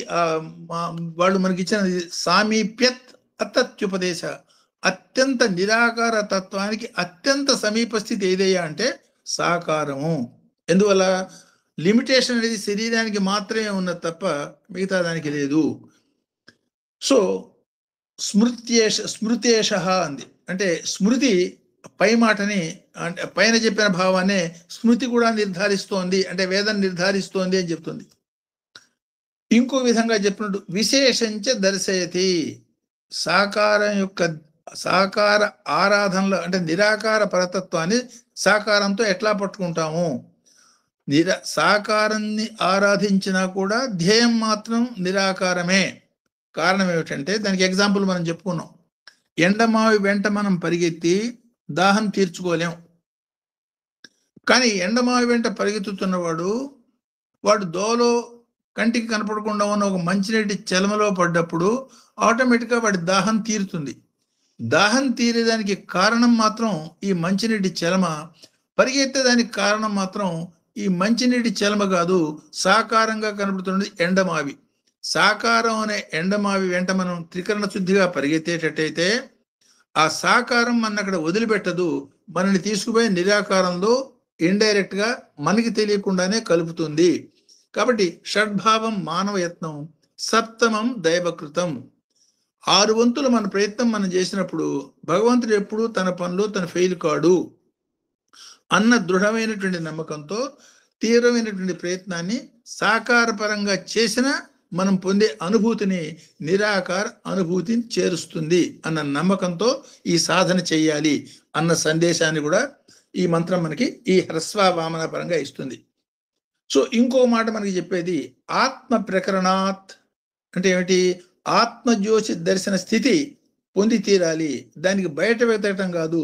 వాళ్ళు మనకి ఇచ్చిన సామీప్యత్ అతత్యుపదేశ, అత్యంత నిరాకార తత్వానికి అత్యంత సమీప స్థితి ఏదయ్యా అంటే సాకారము. ఎందువల్ల? లిమిటేషన్ అనేది శరీరానికి మాత్రమే ఉన్నది తప్ప మిగతా దానికి లేదు. సో స్మృతేష అంది అంటే స్మృతి పై మాటని అంటే పైన చెప్పిన భావాన్ని స్మృతి కూడా నిర్ధారిస్తోంది, అంటే వేదం నిర్ధారిస్తోంది అని చెప్తుంది. ఇంకో విధంగా చెప్పినట్టు విశేషంచ దర్శయతి, సాకార ఆరాధనలో అంటే నిరాకార పరతత్వాన్ని సాకారంతో ఎట్లా పట్టుకుంటాము? సాకారాన్ని ఆరాధించినా కూడా ధ్యేయం మాత్రం నిరాకారమే. కారణం ఏమిటంటే దానికి ఎగ్జాంపుల్ మనం చెప్పుకున్నాం. ఎండమావి వెంట మనం పరిగెత్తి దాహం తీర్చుకోలేం. కానీ ఎండమావి వెంట పరిగెత్తుతున్నవాడు దోలో కంటికి కనపడకుండా ఉన్న ఒక మంచినీటి చెలమలో పడ్డప్పుడు ఆటోమేటిక్గా వాడి దాహం తీరుతుంది. దాహం తీరేదానికి కారణం మాత్రం ఈ మంచినీటి చెలమ, పరిగెత్తేదానికి కారణం మాత్రం ఈ మంచినీటి చెలమ కాదు, సాకారంగా కనపడుతున్నది ఎండమావి. సాకారం అనే ఎండమావి వెంట మనం త్రికరణ శుద్ధిగా పరిగెత్తేటట్టయితే ఆ సాకారం మన అక్కడ వదిలిపెట్టదు, మనని తీసుకుపోయి నిరాకారంలో ఇండైరెక్ట్ గా మనకి తెలియకుండానే కలుపుతుంది. కాబట్టి షడ్భావం మానవ యత్నం, సప్తమం దైవకృతం. 6 వంతులు మన ప్రయత్నం మనం చేసినప్పుడు భగవంతుడు ఎప్పుడు తన పనిలో తన ఫెయిల్ కాడు అన్న దృఢమైనటువంటి నమ్మకంతో తీవ్రమైనటువంటి ప్రయత్నాన్ని సాకారపరంగా చేసిన మనం పొందే అనుభూతిని నిరాకార అనుభూతిని చేరుస్తుంది అన్న నమ్మకంతో ఈ సాధన చెయ్యాలి అన్న సందేశాన్ని కూడా ఈ మంత్రం మనకి ఈ హ్రస్వ వామన పరంగా ఇస్తుంది. సో ఇంకో మాట మనకి చెప్పేది ఆత్మ ప్రకరణాత్ అంటే ఏమిటి? ఆత్మజ్యోతి దర్శన స్థితి పొంది తీరాలి. దానికి బయట వెతకటం కాదు,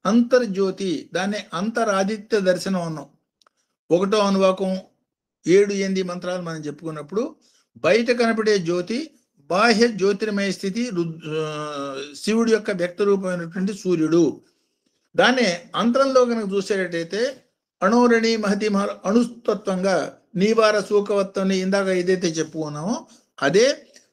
అంతర్జ్యోతి, దాన్ని అంతరాదిత్య దర్శనం అన్నాం. 1వ అనువాకం 7-8 మంత్రాలు మనం చెప్పుకున్నప్పుడు బయట కనపడే జ్యోతి బాహ్య జ్యోతిర్మయ స్థితి శివుడి యొక్క వ్యక్త రూపమైనటువంటి సూర్యుడు. దాన్నే అంతరంలో కనుక చూసేటట్టయితే అణోరణి మహతి అణుతత్వంగా నీవార సూకవత్వాన్ని ఇందాక ఏదైతే చెప్పుకున్నామో అదే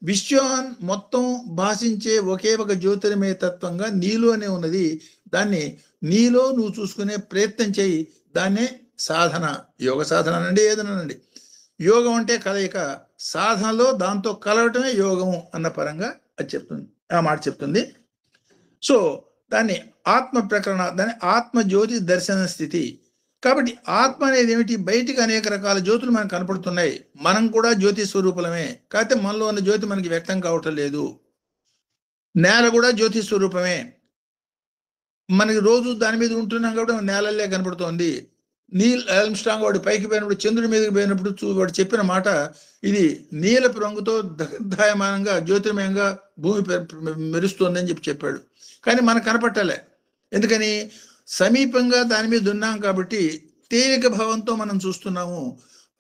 విశ్వం మొత్తం భాషించే ఒకే ఒక జ్యోతిర్మయ తత్వంగా నీలోనే ఉన్నది. దాన్ని నీలో నువ్వు చూసుకునే ప్రయత్నం చేయి. దాన్నే సాధన, యోగ సాధన అనండి, ఏదనండి. యోగం అంటే కలయిక, సాధనలో దాంతో కలవటమే యోగము అన్న పరంగా అది చెప్తుంది, ఆ మాట చెప్తుంది. సో దాన్ని ఆత్మ ప్రకరణ, దాన్ని ఆత్మజ్యోతి దర్శన స్థితి. కాబట్టి ఆత్మ అనేది ఏమిటి? బయటికి అనేక రకాల జ్యోతులు మనకు కనపడుతున్నాయి, మనం కూడా జ్యోతి స్వరూపులమే. కాకపోతే మనలో ఉన్న జ్యోతి మనకి వ్యక్తం కావటం లేదు. నేల కూడా జ్యోతి స్వరూపమే, మనకి రోజు దాని మీద ఉంటున్నాం కాబట్టి నేలల్లే కనపడుతోంది. నీల్ ఆర్మ్స్ట్రాంగ్ వాడు పైకి పోయినప్పుడు, చంద్రుడి మీదకి పోయినప్పుడు వాడు చెప్పిన మాట ఇది నీలపు రంగుతో దగ్ధాయమానంగా జ్యోతిర్మయంగా భూమి మెరుస్తోందని చెప్పాడు. కానీ మనకు కనపట్టాలే. ఎందుకని? సమీపంగా దాని మీద ఉన్నాం కాబట్టి తేలిక భావంతో మనం చూస్తున్నాము.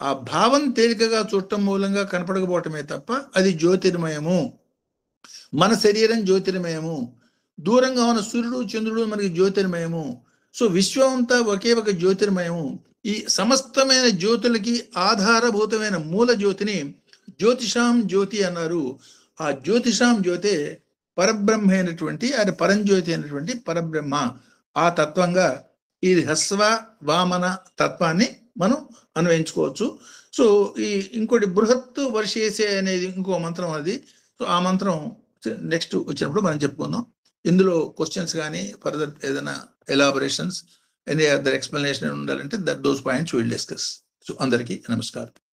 ఆ భావం తేలికగా చూడటం మూలంగా కనపడకపోవటమే తప్ప అది జ్యోతిర్మయము. మన శరీరం జ్యోతిర్మయము, దూరంగా ఉన్న సూర్యుడు చంద్రుడు మనకి జ్యోతిర్మయము. సో విశ్వం అంతా ఒకే ఒక జ్యోతిర్మయము. ఈ సమస్తమైన జ్యోతులకి ఆధారభూతమైన మూల జ్యోతిని జ్యోతిషాం జ్యోతి అన్నారు. ఆ జ్యోతిషాం జ్యోతే పరబ్రహ్మ అయినటువంటి, అది పరంజ్యోతి అయినటువంటి పరబ్రహ్మ. ఆ తత్వంగా ఈ హ్రస్వ వామన తత్వాన్ని మనం అన్వయించుకోవచ్చు. సో ఈ ఇంకోటి బృహత్ వర్షేసే అనేది ఇంకో మంత్రం అది. సో ఆ మంత్రం నెక్స్ట్ వచ్చినప్పుడు మనం చెప్పుకుందాం. ఇందులో క్వశ్చన్స్ కానీ ఫర్దర్ ఏదైనా ఎలాబరేషన్స్ ఎనీ అదర్ ఎక్స్ప్లెనేషన్ ఉండాలంటే that those points will discuss. So అందరికీ నమస్కారం.